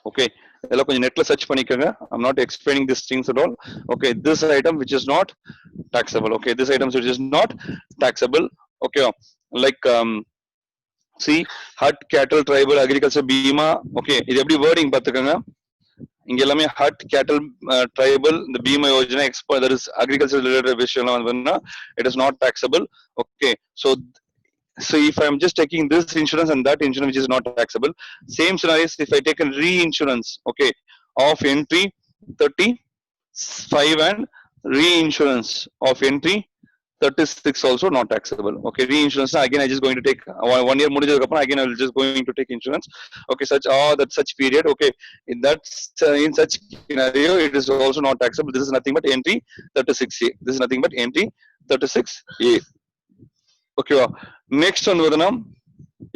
Okay, netless search panikanga. I'm not explaining these things at all. Okay, this item which is not taxable. Okay, this item which is not taxable. Okay, like see, hut, cattle, tribal, agriculture, bima. Okay, இது எப்படி wording பார்த்துக்கங்க. இங்க எல்லாமே hut, cattle, tribal, the bima yojana, export, that is agriculture related விஷயம் வந்து it is not taxable. Okay, so if I'm just taking this insurance and that insurance which is not taxable, same scenario if I take a reinsurance, okay, of entry 35 and reinsurance of entry 36 also not taxable. Okay, reinsurance again I just going to take 1 year again I will just going to take insurance. Okay, that such period. Okay, in such scenario it is also not taxable. This is nothing but entry 36A. This is nothing but entry 36A. Okay, next one with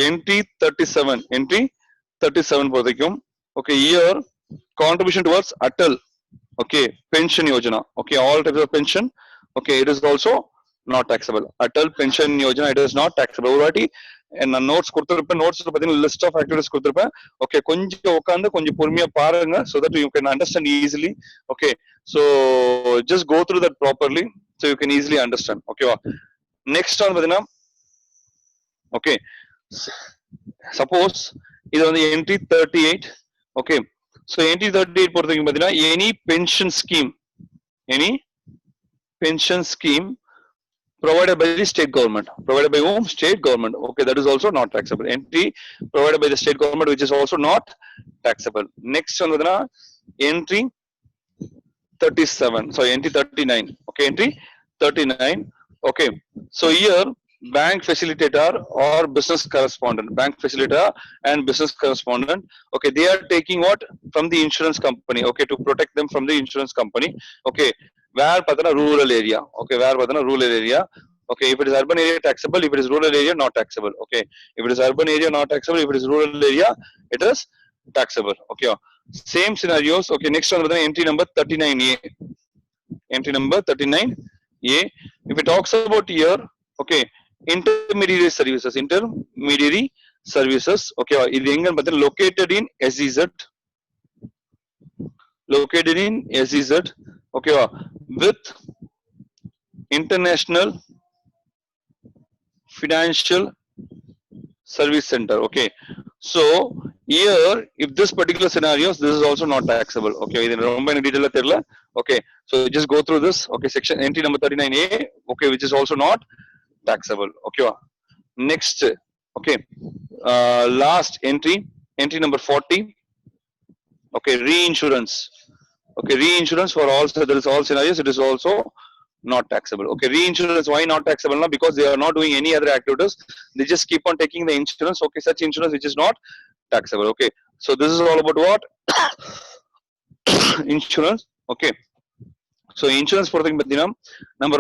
entry 37. Entry 37 பொறுத்தக்கும். Okay, here contribution towards Atal. Okay, pension yojana. Okay, all types of pension. Okay, it is also not taxable. Atal pension yojana, it is not taxable. ஒரு வாட்டி நான் notes கொடுத்துருப்பேன். நோட்ஸ்ல பார்த்தீங்கன்னா list of activities கொடுத்துருப்பேன். Okay, கொஞ்சம் உட்காந்து கொஞ்சம் பொறுமையா பாருங்க, so that you can understand easily. Okay, so just go through that properly so you can easily understand. Okay, next one பார்த்தீங்கன்னா okay, suppose இது வந்து entry 38. Okay, so entry 38 பொறுத்தவரைக்கும் பார்த்தீங்கன்னா any pension scheme provided by the state government, provided by whom? State government. Okay, that is also not taxable. Entry provided by the state government, which is also not taxable. Next one is entry 37. So entry 39. Okay, entry 39. Okay, so here bank facilitator or business correspondent, bank facilitator and business correspondent. Okay, they are taking what from the insurance company. Okay, to protect them from the insurance company. Okay, where patana rural area. Okay, where patana rural area. Okay, if it is urban area taxable, if it is rural area not taxable. Okay, if it is urban area not taxable, if it is rural area it is taxable. Okay, same scenarios. Okay, next one entry number 39A. Entry number 39A. If it talks about here, okay, intermediary services. Okay, இது எங்கன்னு பார்த்தா located in SEZ. Located in SEZ. Okay, with International Financial Service Center. Okay, so here if this particular scenarios, this is also not taxable. Okay, இது ரொம்ப detail தெரியல. Okay, so just go through this. Okay, section entry number 39A. Okay, which is also not taxable. Okay, next. Okay, last entry number 40. Okay, reinsurance. Okay, reinsurance for all, so there is all scenarios, it is also not taxable. Okay, reinsurance, why not taxable now? Because they are not doing any other activities, they just keep on taking the insurance. Okay, such insurance which is not taxable. Okay, so this is all about what? Insurance. Okay, so insurance for the number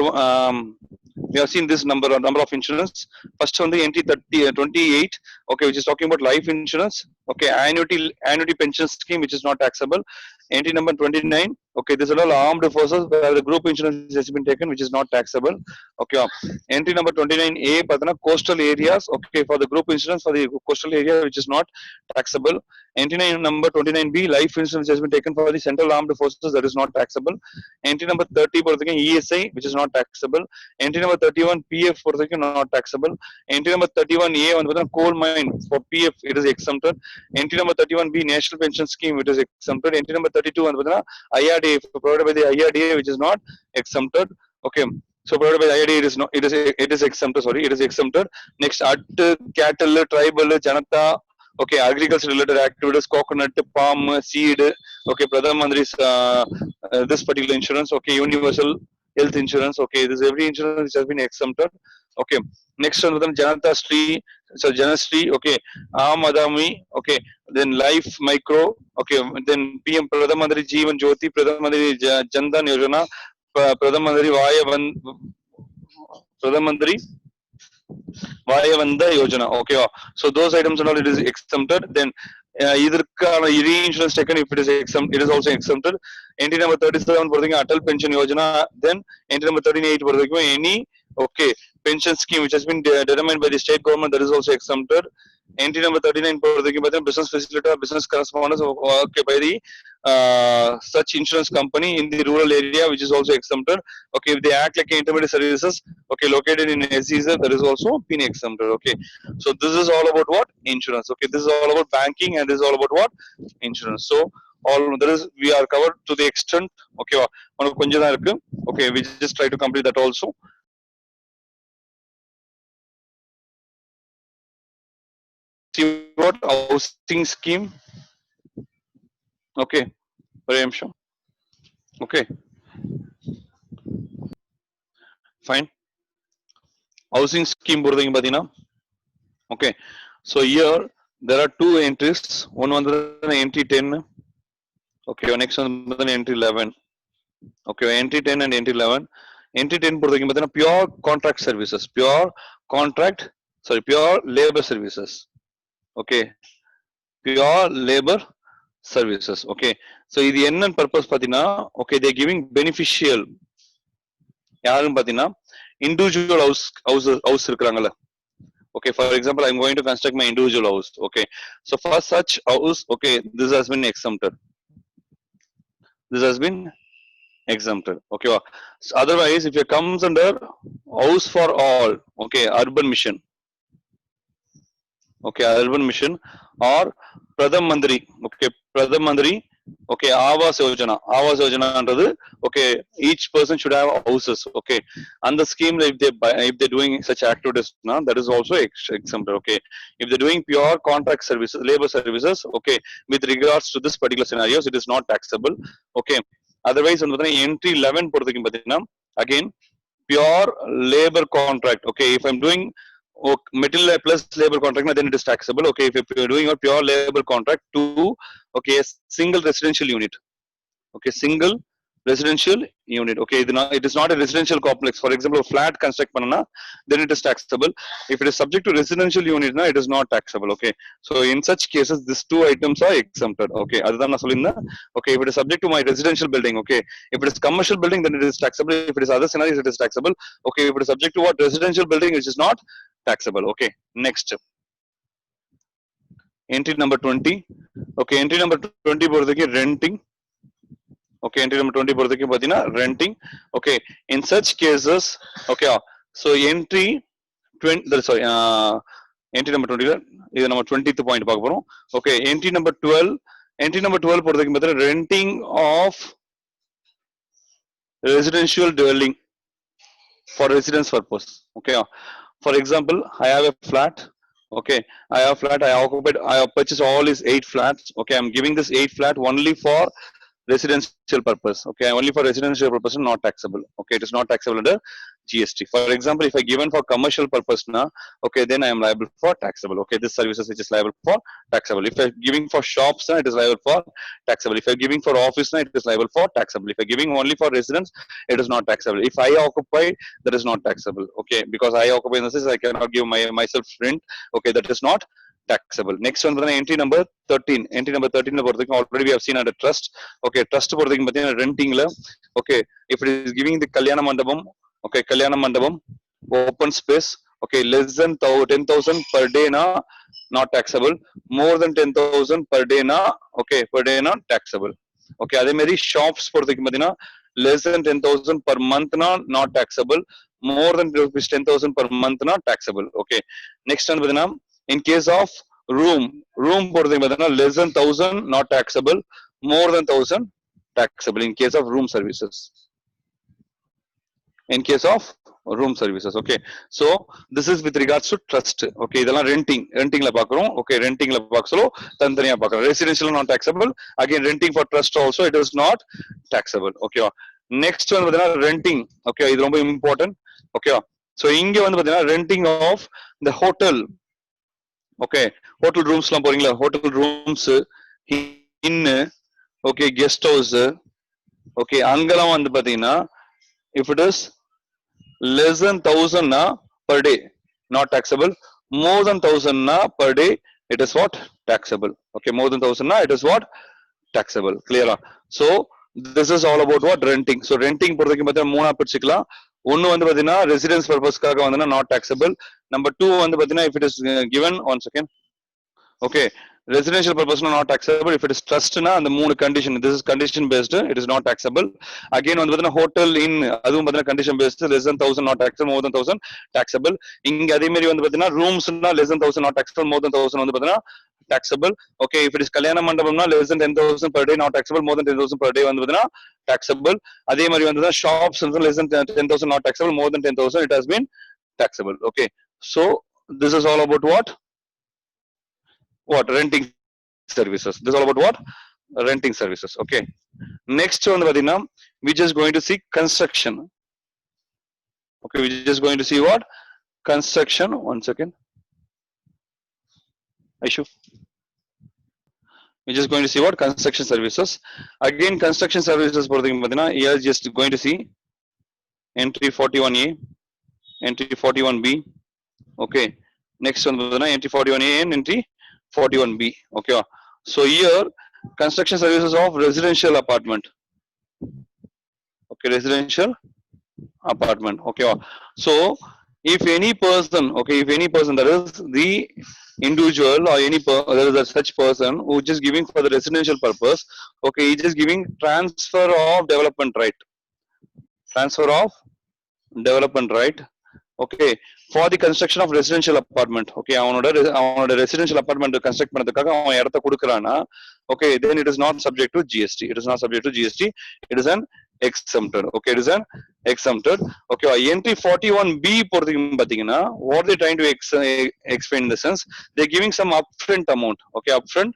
we have seen this number of insurance. First on the entry 28. Okay, which is talking about life insurance. Okay, annuity pension scheme which is not taxable. Entry number 29. Okay, this is all armed forces where the group insurance has been taken, which is not taxable. Okay, entry number 29A, patana coastal areas. Okay, for the group insurance for the coastal area, which is not taxable. Entry number 29B, life insurance has been taken for the central armed forces, that is not taxable. Entry number 30 for the ESI, which is not taxable. Entry number 31 PF for the not taxable. Entry number 31A on the coal mine for PF, it is exempted. Entry number 31B, national pension scheme, it is exempted. Entry number 32 on the IRDA, provided by the IRDA, which is not exempted. Okay, so provided by the IRDA, it is exempted. Sorry, it is exempted. Next, cattle, tribal, janata. Okay, agriculture related activities, coconut, palm, seed. Okay, Pradhan Mandri's this particular insurance. Okay, universal health insurance. Okay, this every insurance which has been exempted. Okay, next one with Janata Street. So Janashree. Okay, Adami. Okay, then Life Micro. Okay, then PM Pradhan Mandri Jeevan Jyoti, Pradhan Mandri Jandan Yojana, Pradhan Mandri Vaya Vanda Yojana. Okay, so those items and all it is exempted. Then either reinsurance taken, if it is exempt, it is also exempted. Entry number 37 for the Atal Pension Yojana. Then entry number 38 for the any. Okay, pension scheme which has been determined by the state government, that is also exempted. Entry number 39 business facilitator, business correspondence okay, by the such insurance company in the rural area, which is also exempted. Okay, if they act like intermediate services, okay, located in SEZ, that is also been exempted. Okay, so this is all about what? Insurance. Okay, this is all about banking, and this is all about what? Insurance. So all there is, we are covered to the extent. Okay, okay, we just try to complete that also. See what housing scheme. Okay, Premsha. Okay, fine. Housing scheme பொறுத்தவரைக்கும் பாத்தீங்கன்னா, okay, so here there are two entries. One entry 10. Okay, next one entry 11. Okay, entry 10 and entry 11. Entry 10 பொறுத்தவரைக்கும் பாத்தீங்கன்னா pure contract services, pure labor services. Okay, pure labor services. Okay, so இது என்ன purpose பாத்தீங்கன்னா, okay, they giving beneficial யாருன்னு பாத்தீங்கன்னா individual house இருக்கிறாங்கல்ல. Okay, for example, I'm going to construct my individual house. Okay, so for such house, okay, this has been exempted. This has been exempted. Okay, so otherwise, if it comes under house for all, okay, urban mission. Okay, urban mission or Pradhan Mantri. Okay, Pradhan Mantri. Okay, Awas Yojana. Awas Yojana under the, okay, each person should have houses. Okay, and the scheme, if they're doing such activities now, that is also exempted. Okay, if they're doing pure contract services, labor services, okay, with regards to this particular scenarios, it is not taxable. Okay, otherwise on the entry 11 again pure labor contract. Okay, if I'm doing material plus labor contract, then it is taxable. Okay, if you're doing a pure labor contract to, okay, a single residential unit. Okay, single residential unit. Okay, it is not a residential complex. For example, a flat construct panana, then it is taxable. If it is subject to residential unit, it is not taxable. Okay, so in such cases, these two items are exempted. Okay, other than okay, if it is subject to my residential building, okay, if it is commercial building, then it is taxable. If it is other scenarios, it is taxable. Okay, if it is subject to what? Residential building, which is not taxable. Okay, next entry number 20. Okay, entry number 20 renting. Okay, entry number 20 renting. Okay, in such cases, okay, so entry 20, sorry, entry number 20 is number 20th point. Okay, entry number 12. Entry number 12 renting of residential dwelling for residence purpose. Okay, for example, I have a flat. Okay, I have flat. I have purchased all these 8 flats. Okay, I'm giving this 8 flat only for residential purpose. Okay, only for residential purpose, not taxable. Okay, it is not taxable under GST. For example, if I given for commercial purpose now, okay, then I am liable for taxable. Okay, this services which is liable for taxable. If I'm giving for shops, it is liable for taxable. If I'm giving for office, it is liable for taxable. If I'm giving only for residence, it is not taxable. If I occupy, that is not taxable. Okay, because I occupy in the sense I cannot give myself rent. Okay, that is not taxable. Next one, entry number 13. Entry number 13 already we have seen under trust. Okay, trust renting. Okay, if it is giving the Kalyana Mandapam, okay, Kalyana Mandapam, open space, okay, less than 10,000 per day na, not taxable. More than 10,000 per day na, okay, per day na, taxable. Okay, adhe meri shops less than 10,000 per month na, not taxable. More than 10,000 per month na, taxable. Okay, next one, in case of room less than 1,000 not taxable, more than 1,000 taxable in case of room services. In case of room services. Okay, so this is with regards to trust. Okay, idella renting la paakrom. Okay, renting la paaksalo tandaniya paakrom. Residential not taxable. Again, renting for trust also, it is not taxable. Okay, next one renting. Okay, idu romba important. Okay, so inge vandu renting of the hotel. Okay, hotel rooms la poringla, hotel rooms, in, okay, guest house. Okay, angala vandu pathina, if it is less than 1,000 na per day, not taxable. More than 1,000 na per day, it is what? Taxable. Okay, more than 1,000 na, it is what? Taxable. Clear? So this is all about what? Renting. So renting பொறுத்தவரைக்கும் மூணா பிரிச்சுக்கலாம். ஒன்னு வந்து பாத்தீங்கன்னா residence பர்பஸ்க்காக வந்து not taxable. Number 2 வந்து பாத்தீங்கன்னா if it is given one second. Okay, residential purpose not taxable. If it is trust na and the மூணு condition, this is condition based, it is not taxable. Again வந்து பாத்தீங்கன்னா hotel in அதுவும் பாத்தீங்கன்னா condition based, less than 1000 not taxable, more than 1000 taxable. இங்க அதே மாதிரி வந்து பாத்தீங்கன்னா rooms na less than 1000 not taxable, more than 1000 வந்து பாத்தீங்கன்னா taxable. Okay, if it is கல்யாண மண்டபம்னா less than 10,000 per day not taxable, more than 10,000 per day வந்து பாத்தீங்கன்னா taxable. அதே மாதிரி வந்து shops வந்து less than 10,000 not taxable, more than 10,000 it has been taxable. Okay, so this is all about what renting services. This is all about what renting services. Okay, next one vadina we just going to see construction. Okay, we just going to see what construction. One second, Aishu. We just going to see what construction services. Again, construction services for the vadina here just going to see entry 41A, entry 41B. Okay, next one vadina entry 41A and entry 41B. Okay, so here construction services of residential apartment. Okay, residential apartment. Okay, so if any person, okay, if any person, that is the individual or any there is a such person who is just giving for the residential purpose, okay, he just giving transfer of development right, transfer of development right. Okay, for the construction of residential apartment. Okay, அவனோட residential apartment construct பண்ணதுக்காக அவன் இடத்தை கொடுக்கறானா, okay, then it is not subject to GST. It is not subject to GST. It is an exempted. Okay, it is an exempted. Okay, entry 41B பொறுத்தவரைக்கும் பாத்தீங்கன்னா what they trying to explain in the sense they're giving some upfront amount. Okay, upfront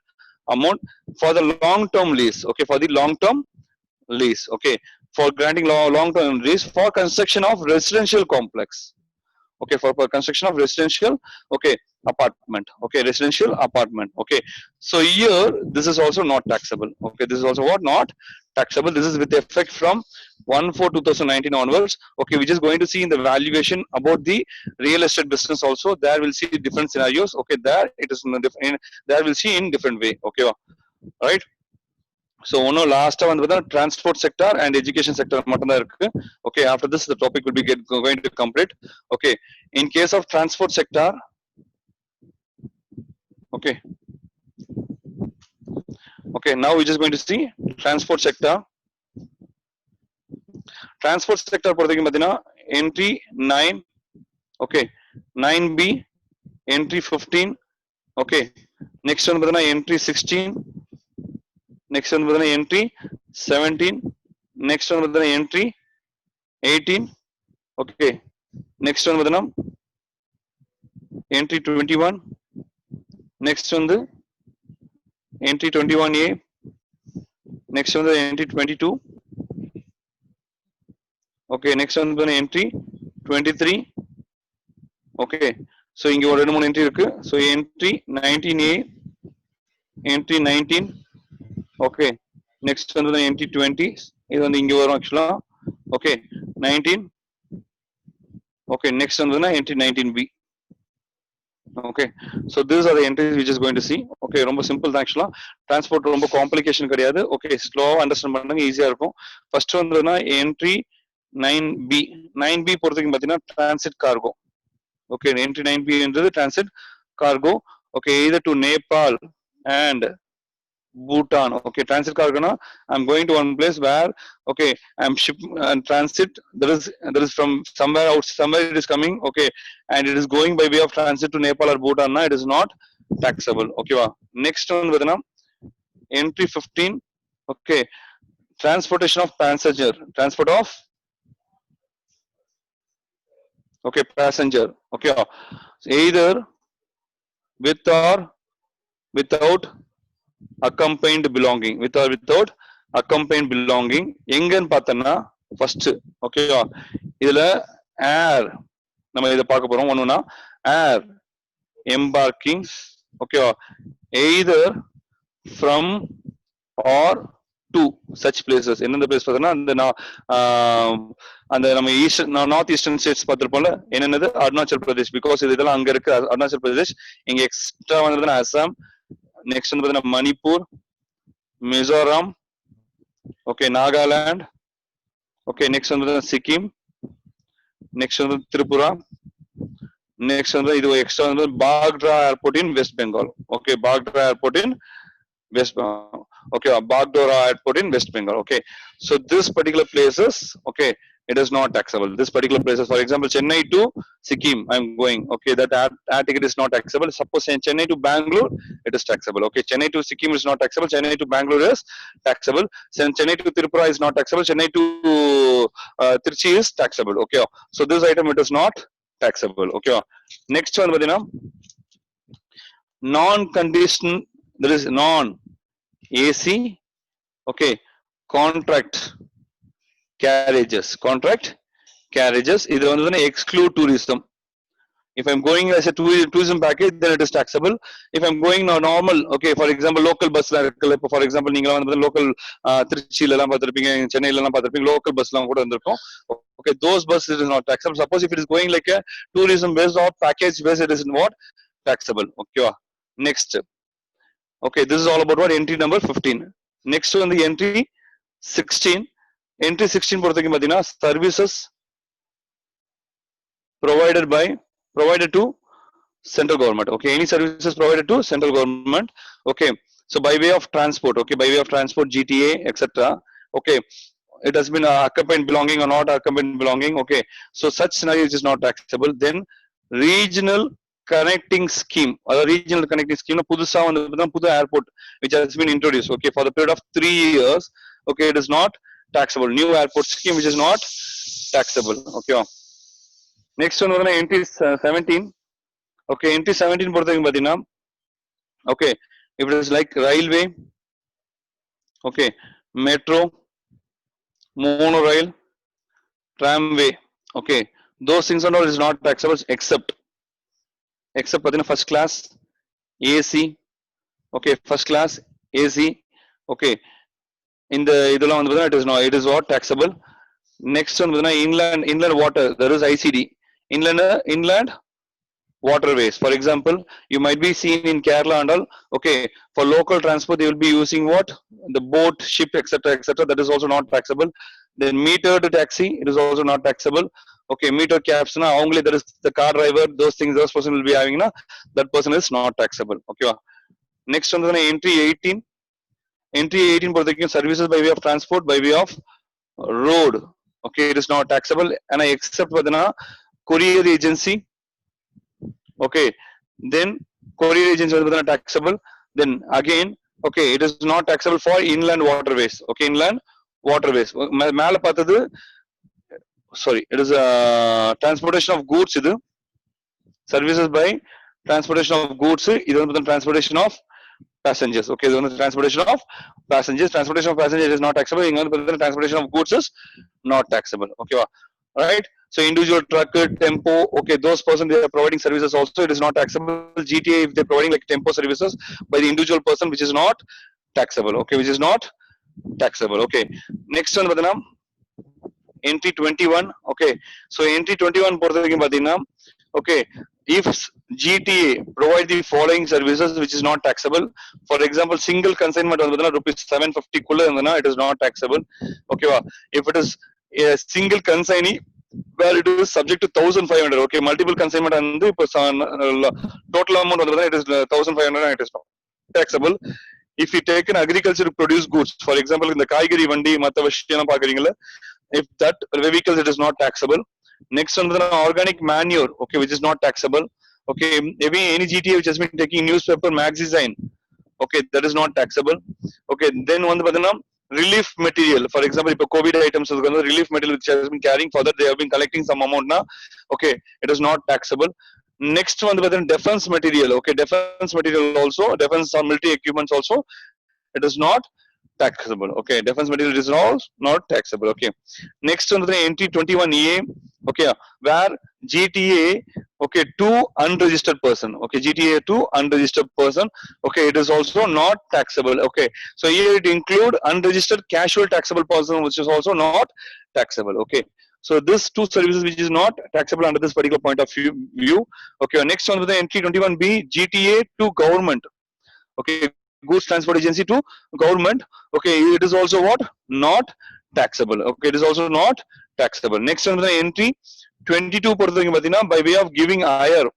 amount for the long term lease. Okay, for the long term lease. Okay, for granting long term lease for construction of residential complex. Okay, for construction of residential, okay, apartment. Okay, residential apartment. Okay, so here this is also not taxable. Okay, this is also what not taxable. This is with effect from 1/4/2019 onwards. Okay, we're just going to see in the valuation about the real estate business also. There we'll see different scenarios. Okay, there it is in different, there we'll see in different way. Okay, right. So one last one with the transport sector and education sector. Okay, after this the topic will be going to complete. Okay, in case of transport sector, okay, okay, now we're just going to see transport sector. Transport sector entry 9, okay, 9B, entry 15, okay, next one entry 16, next one entry 17, next one entry 18, okay, next one entry 21, next one the entry 21A, next one the entry 22, okay, next one the entry 23, okay, so இங்க ஒரு ரெண்டு மூணு entry இருக்கு. So entry 19A, entry 19, okay, next one the entry 20, இது வந்து இங்க வரும் actually. Okay, 19, okay, next one the entry 19B. Okay, so these are the entries which is going to see. Okay, ரொம்ப simple தான் actually. Transport ரொம்ப complication கிடையாது. Okay, slow understand பண்ணுங்க, ஈஸியா இருக்கும். First வந்துனா entry 9B. 9B பொறுத்தவரைக்கும் பாத்தீங்கன்னா transit cargo. Okay, entry 9B என்றது transit cargo. Okay, either to Nepal and Bhutan. Okay, transit cargo na I'm going to one place where, okay, I'm ship and transit, there is from somewhere out, somewhere it is coming. Okay, and it is going by way of transit to Nepal or Bhutan na, it is not taxable. Okay, next one with entry 15. Okay, transportation of passenger, transport of, okay, passenger. Okay, either with or without accompanied belonging, with or without accompanied belonging. எங்கன்னு பார்த்தனா first, ஓகேவா, இதுல ஏர் நம்ம இத பார்க்க போறோம். ஒண்ணுனா air embarking, ஓகேவா, either from or to such places. என்னென்ன பிளேஸ் பார்த்தனா அந்த நம்ம ஈஸ்டர்ன் நார்த் ஈஸ்டர்ன் ஸ்டேட்ஸ் பார்த்திருப்போம்ல, என்னென்னது அருணாச்சல் பிரதேஷ், பிகாஸ் இதெல்லாம் அங்க இருக்கு. அருணாச்சல் பிரதேஷ் இங்க எக்ஸ்ட்ரா வந்ததுன்னா அசாம், next வந்து பார்த்தீங்கன்னா Manipur, Mizoram, okay, Nagaland, okay, next வந்து Sikkim, Next one Tripura. Next one idu extra Bagdra Airport in West Bengal. Okay, Bagdra Airport in West Bengal. Okay, Bagdora Airport in West Bengal. Okay, so this particular places, okay, it is not taxable. This particular places, for example, Chennai to Sikkim, I'm going. Okay, that air ticket is not taxable. Suppose Chennai to Bangalore, it is taxable. Okay, Chennai to Sikkim is not taxable. Chennai to Bangalore is taxable. Chennai to Tripura is not taxable. Chennai to Trichy is taxable. Okay, so this item it is not taxable. Okay, next one, Vadina, non-conditional. There is non-AC. Okay, contract carriages. Contract carriages. Either one exclude tourism. If I'm going as a tourism package, then it is taxable. If I'm going now normal, okay, for example, local bus, for example, local Trichy, Chennai, local bus, okay, those buses is not taxable. Suppose if it is going like a tourism based or package based, it is what? Taxable. Okay, next. Okay, this is all about what? Entry number 15. Next one, the entry 16. Entry 16 Madina, services provided to central government. Okay, any services provided to central government. Okay, so by way of transport, okay, by way of transport, GTA, etc. Okay, it has been accompanied belonging or not accompanied belonging. Okay, so such scenario is not taxable. Then regional connecting scheme or regional connecting scheme, Pudusa Pudu airport, which has been introduced. Okay, for the period of 3 years. Okay, it is not taxable. New airport scheme which is not taxable. Okay. Next one, entry 17. Okay, entry 17 Badina. Okay, if it is like railway, okay, metro, monorail, tramway, okay, those things are not is not taxable except Badina first class, AC, okay, first class, AC, okay. In the it is not, it is what taxable. Next one, inland water, there is ICD, inland waterways. For example, you might be seen in Kerala and all. Okay, for local transport, they will be using what? The boat, ship, etc., etc. That is also not taxable. Then metered taxi, it is also not taxable. Okay, meter cabs, na only there is the car driver, those things, those person will be having, na, that person is not taxable. Okay. Next one, entry 18. Entry 18 for the services by way of transport, by way of road. Okay, it is not taxable. And I accept Vadana courier agency. Okay, then courier agency is taxable. Then again, okay, it is not taxable for inland waterways. Okay, inland waterways. Sorry, it is a transportation of goods. Services by transportation of goods. Transportation of passengers. Okay, transportation of passengers. Transportation of passengers is not taxable. Transportation of goods is not taxable. Okay, right. So individual truck, tempo, okay, those person they are providing services also, it is not taxable. GTA, if they're providing like tempo services by the individual person, which is not taxable. Okay, which is not taxable. Okay, next one, Badana, entry 21. Okay, so entry 21 Badina. Okay, if GTA provide the following services which is not taxable, for example, single consignment on rupees 750 kulla, it is not taxable. Okay, if it is a single consignee where it is subject to 1,500, okay, multiple consignment and the total amount of it is 1,500, it is not taxable. If you take an agriculture produce goods, for example, in the Kaigari Vandi, if that vehicles, it is not taxable. Next one, organic manure, okay, which is not taxable. Okay, any GTA which has been taking newspaper, magazine, okay, that is not taxable. Okay, then one relief material, for example, if COVID items, relief material which has been carrying for that, they have been collecting some amount now. Okay, it is not taxable. Next one, defense material, okay, defense material also, defense or military equipments also, it is not taxable. Okay, defense material is not taxable. Okay, next one, the entry 21A, okay, where GTA, okay, to unregistered person, okay, GTA to unregistered person, okay, it is also not taxable. Okay, so here it include unregistered casual taxable person, which is also not taxable. Okay, so this two services which is not taxable under this particular point of view. Okay, next one, with the entry 21B, GTA to government, okay, goods transport agency to government, okay, it is also what? Not taxable. Okay, it is also not taxable. Next one, the entry 22 பொறுத்தவரைக்கும் பார்த்தீங்கன்னா by way of giving hire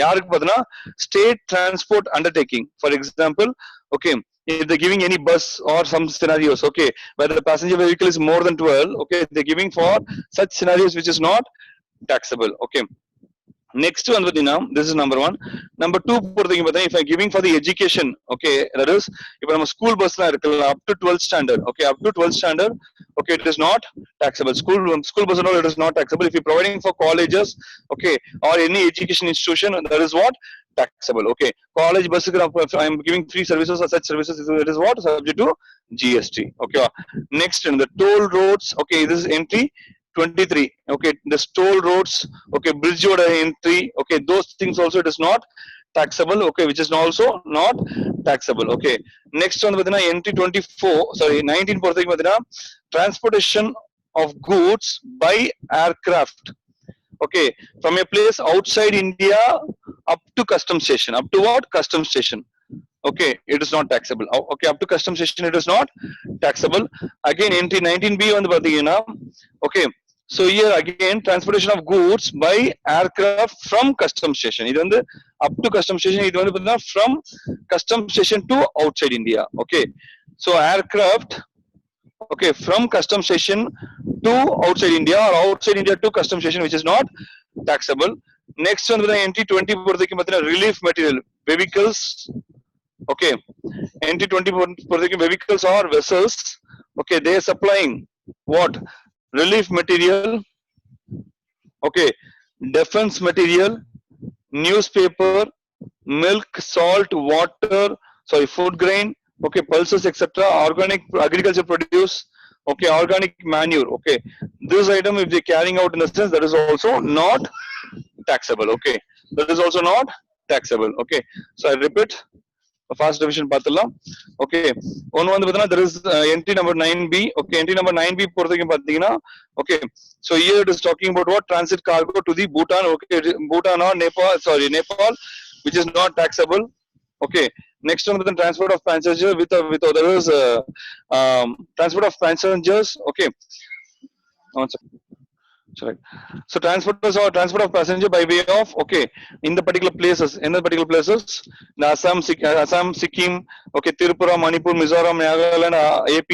யாருக்கு பார்த்தீங்கன்னா state transport undertaking. For example, okay, if they're giving any bus or some scenarios, okay, where the passenger vehicle is more than 12, okay, they're giving for such scenarios which is not taxable. Okay. Next one, this is number one. Number two, if I'm giving for the education, okay, that is, if I'm a school bus up to 12th standard, okay, up to 12th standard, okay, it is not taxable. School bus and all, it is not taxable. If you're providing for colleges, okay, or any education institution, that is what? Taxable. Okay, college bus, I'm giving free services or such services, it is what? Subject to GST. Okay, next, in the toll roads, okay, this is entry 23. Okay, the toll roads, okay, bridge road entry, okay, those things also it is not taxable. Okay, which is also not taxable. Okay, next one with entry 24, sorry, 19 transportation of goods by aircraft, okay, from a place outside India up to custom station. Up to what? Custom station. Okay, it is not taxable. Okay, up to custom station it is not taxable. Again, entry 19B on the okay, so here again transportation of goods by aircraft from custom station. It on the up to custom station, it on the from custom station to outside India. Okay, so aircraft, okay, from custom station to outside India or outside India to custom station, which is not taxable. Next one with the entry 20 relief material vehicles. Okay, entry 20 vehicles or vessels, okay, they are supplying what? Relief material, okay, defense material, newspaper, milk, salt, water, sorry, food grain, okay, pulses, etc., organic agriculture produce, okay, organic manure. Okay, this item, if they're carrying out in the sense, that is also not taxable. Okay, that is also not taxable. Okay, so I repeat, fast division பார்த்தலாம். Okay, ஒன்னு வந்து பார்த்தீங்கன்னா there is entry number 9B. Okay, entry number 9B பொறுத்தவரைக்கும் பார்த்தீங்கன்னா, okay, so here it is talking about what? Transit cargo to the Bhutan. Okay, Bhutan or Nepal, sorry, Nepal, which is not taxable. Okay, next one with the transport of passengers with there is transport of passengers. Okay, one second. Right. So transport of passenger by way of, okay, in the particular places, the Assam, Sikkim, okay, Tripura, Manipur, Mizoram, Nagaland, AP,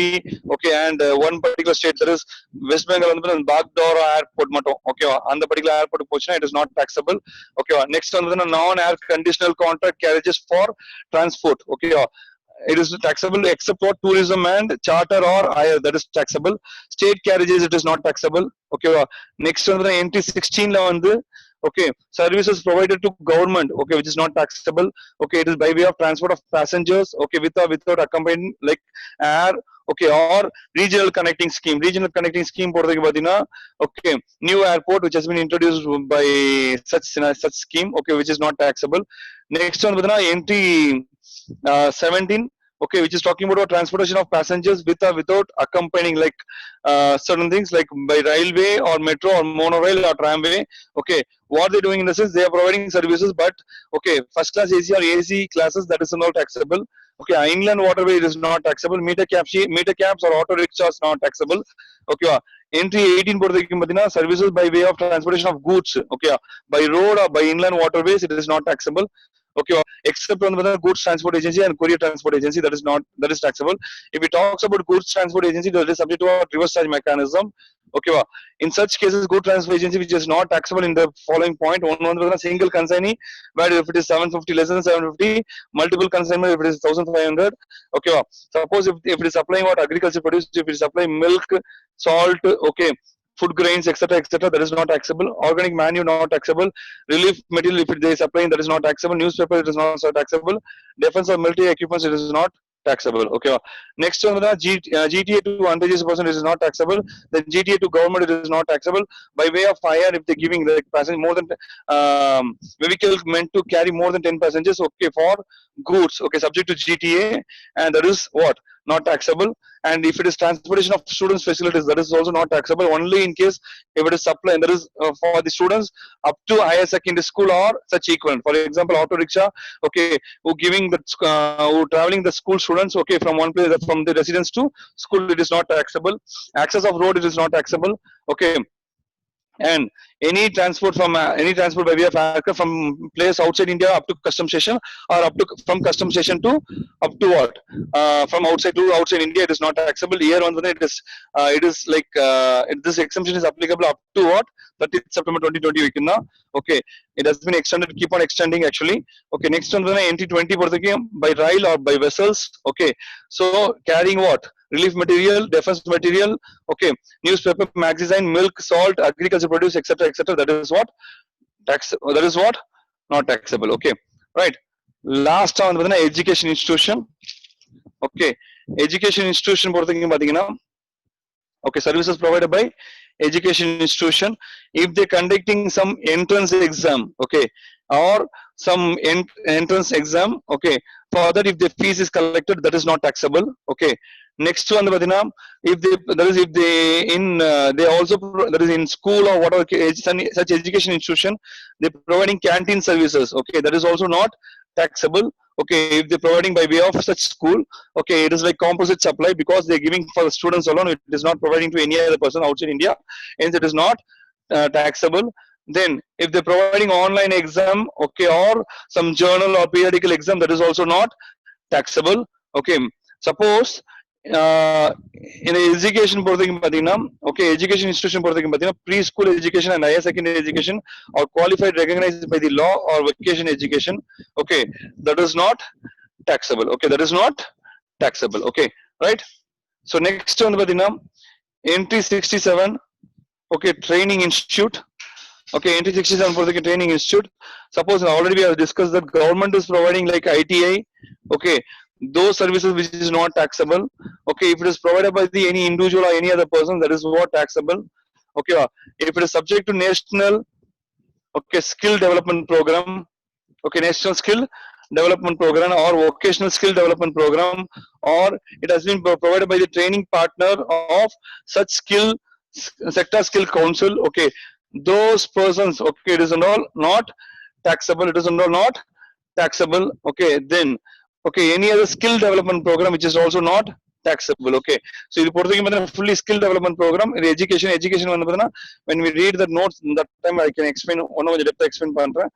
okay, and one particular state, that is West Bengal, and Bagdora airport, okay, on the particular airport portion, it is not taxable. Okay, next one, non-air conditional contract carriages for transport. Okay, it is taxable except for tourism and charter or hire, that is taxable. State carriages, it is not taxable. Okay, next one, the entry 16 la vandu, okay, services provided to government, okay, which is not taxable. Okay, it is by way of transport of passengers, okay, with or without accompanying like air, okay, or regional connecting scheme. Regional connecting scheme போறதுக்கு பாத்தீங்கன்னா, okay, new airport which has been introduced by such scheme, okay, which is not taxable. Next one பாத்தீங்கன்னா entry 17, okay, which is talking about transportation of passengers with or without accompanying like certain things like by railway or metro or monorail or tramway. Okay, what they're doing in the sense, they are providing services, but okay, first class AC or AC classes, that is not taxable. Okay, inland waterway, it is not taxable. Meter cabs or auto rickshaws not taxable. Okay, entry 18 பொறுத்தவரைக்கும் பார்த்தீங்கன்னா, services by way of transportation of goods, okay, by road or by inland waterways, it is not taxable. Okay, except on the goods transport agency and courier transport agency, that is taxable. If it talks about goods transport agency, that is subject to a reverse charge mechanism. Okay, in such cases, good transport agency which is not taxable in the following point: one single consignee, where if it is 750, less than 750, multiple consignment if it is 1500. Okay, suppose if it is supplying what agriculture produce, if it is supplying milk, salt, okay, food grains, etc., etc., that is not taxable. Organic manure, not taxable. Relief material, if they are supplying, that is not taxable. Newspaper, it is not taxable. Defense or military equipments, it is not taxable. Okay, next one, GTA to underage person, it is not taxable. Then GTA to government, it is not taxable. By way of hire, if they're giving the passenger more than vehicle meant to carry more than 10 passengers, okay, for goods, okay, subject to GTA, and that is what? Not taxable. And if it is transportation of students facilities, that is also not taxable, only in case if it is supply, and that is for the students up to higher secondary school or such equivalent. For example, auto rickshaw, okay, who giving the who traveling the school students, okay, from one place, from the residence to school, it is not taxable. Access of road, it is not taxable. Okay, And any transport by way of aircraft from place outside India up to custom station, or up to from custom station to up to what, from outside to outside India, it is not taxable. Here on it is like this exemption is applicable up to what, 30th September 2020 weekend. Okay, it has been extended, keep on extending actually. Okay, next one NT20 by rail or by vessels. Okay, so carrying what, relief material, defense material. Okay, newspaper, magazine, milk, salt, agriculture produce, etc., etc. That is what tax. That is what not taxable. Okay, right. Last on the education institution. Okay, education institution. Okay, services provided by education institution. If they're conducting some entrance exam, okay, or some entrance exam, okay, for that if the fees is collected, that is not taxable. Okay, next one, if they, that is if they in they also that is in school or whatever such education institution, they providing canteen services. Okay, that is also not taxable. Okay, if they're providing by way of such school, okay, it is like composite supply, because they're giving for the students alone, it is not providing to any other person outside India, hence it is not taxable. Then if they're providing online exam, okay, or some journal or periodical exam, that is also not taxable. Okay, suppose in education okay, education institution preschool education and higher secondary education or qualified recognized by the law or vocation education, okay, that is not taxable. Okay, that is not taxable. Okay, right. So next one entry 67. Okay, training institute. Okay, entry 67 for the training institute. Suppose already we have discussed that government is providing like ITI. Okay, those services which is not taxable. Okay, if it is provided by the any individual or any other person, that is what taxable. Okay, if it is subject to national, okay, skill development program, okay, national skill development program or vocational skill development program, or it has been provided by the training partner of such skill sector skill council. Okay, those persons, okay, it is all not taxable. It is all not taxable. Okay, then okay, any other skill development program which is also not taxable. Okay, so this fully skill development program in education when we read the notes that time I can explain one of the depth explain pandra.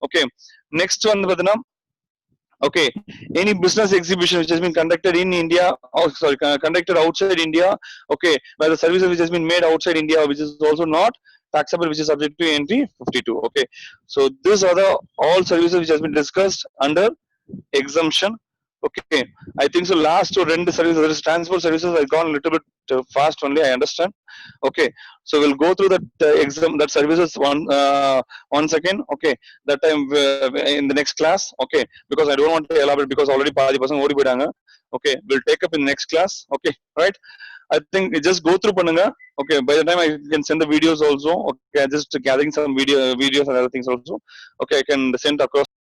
Okay, next one okay, any business exhibition which has been conducted in India, or sorry, conducted outside India, okay, where the services which has been made outside India, which is also not taxable, which is subject to entry 52. Okay, so these are the all services which has been discussed under exemption. Okay, I think so. Last to rent services, there is transport services. I've gone a little bit fast only. I understand. Okay, so we'll go through that exam, that services once again. Okay, that time in the next class. Okay, because I don't want to elaborate because already party person already bidanga. Okay, we'll take up in next class. Okay, right. I think just go through pananga. Okay, by the time I can send the videos also. Okay, just gathering some videos and other things also. Okay, I can send across.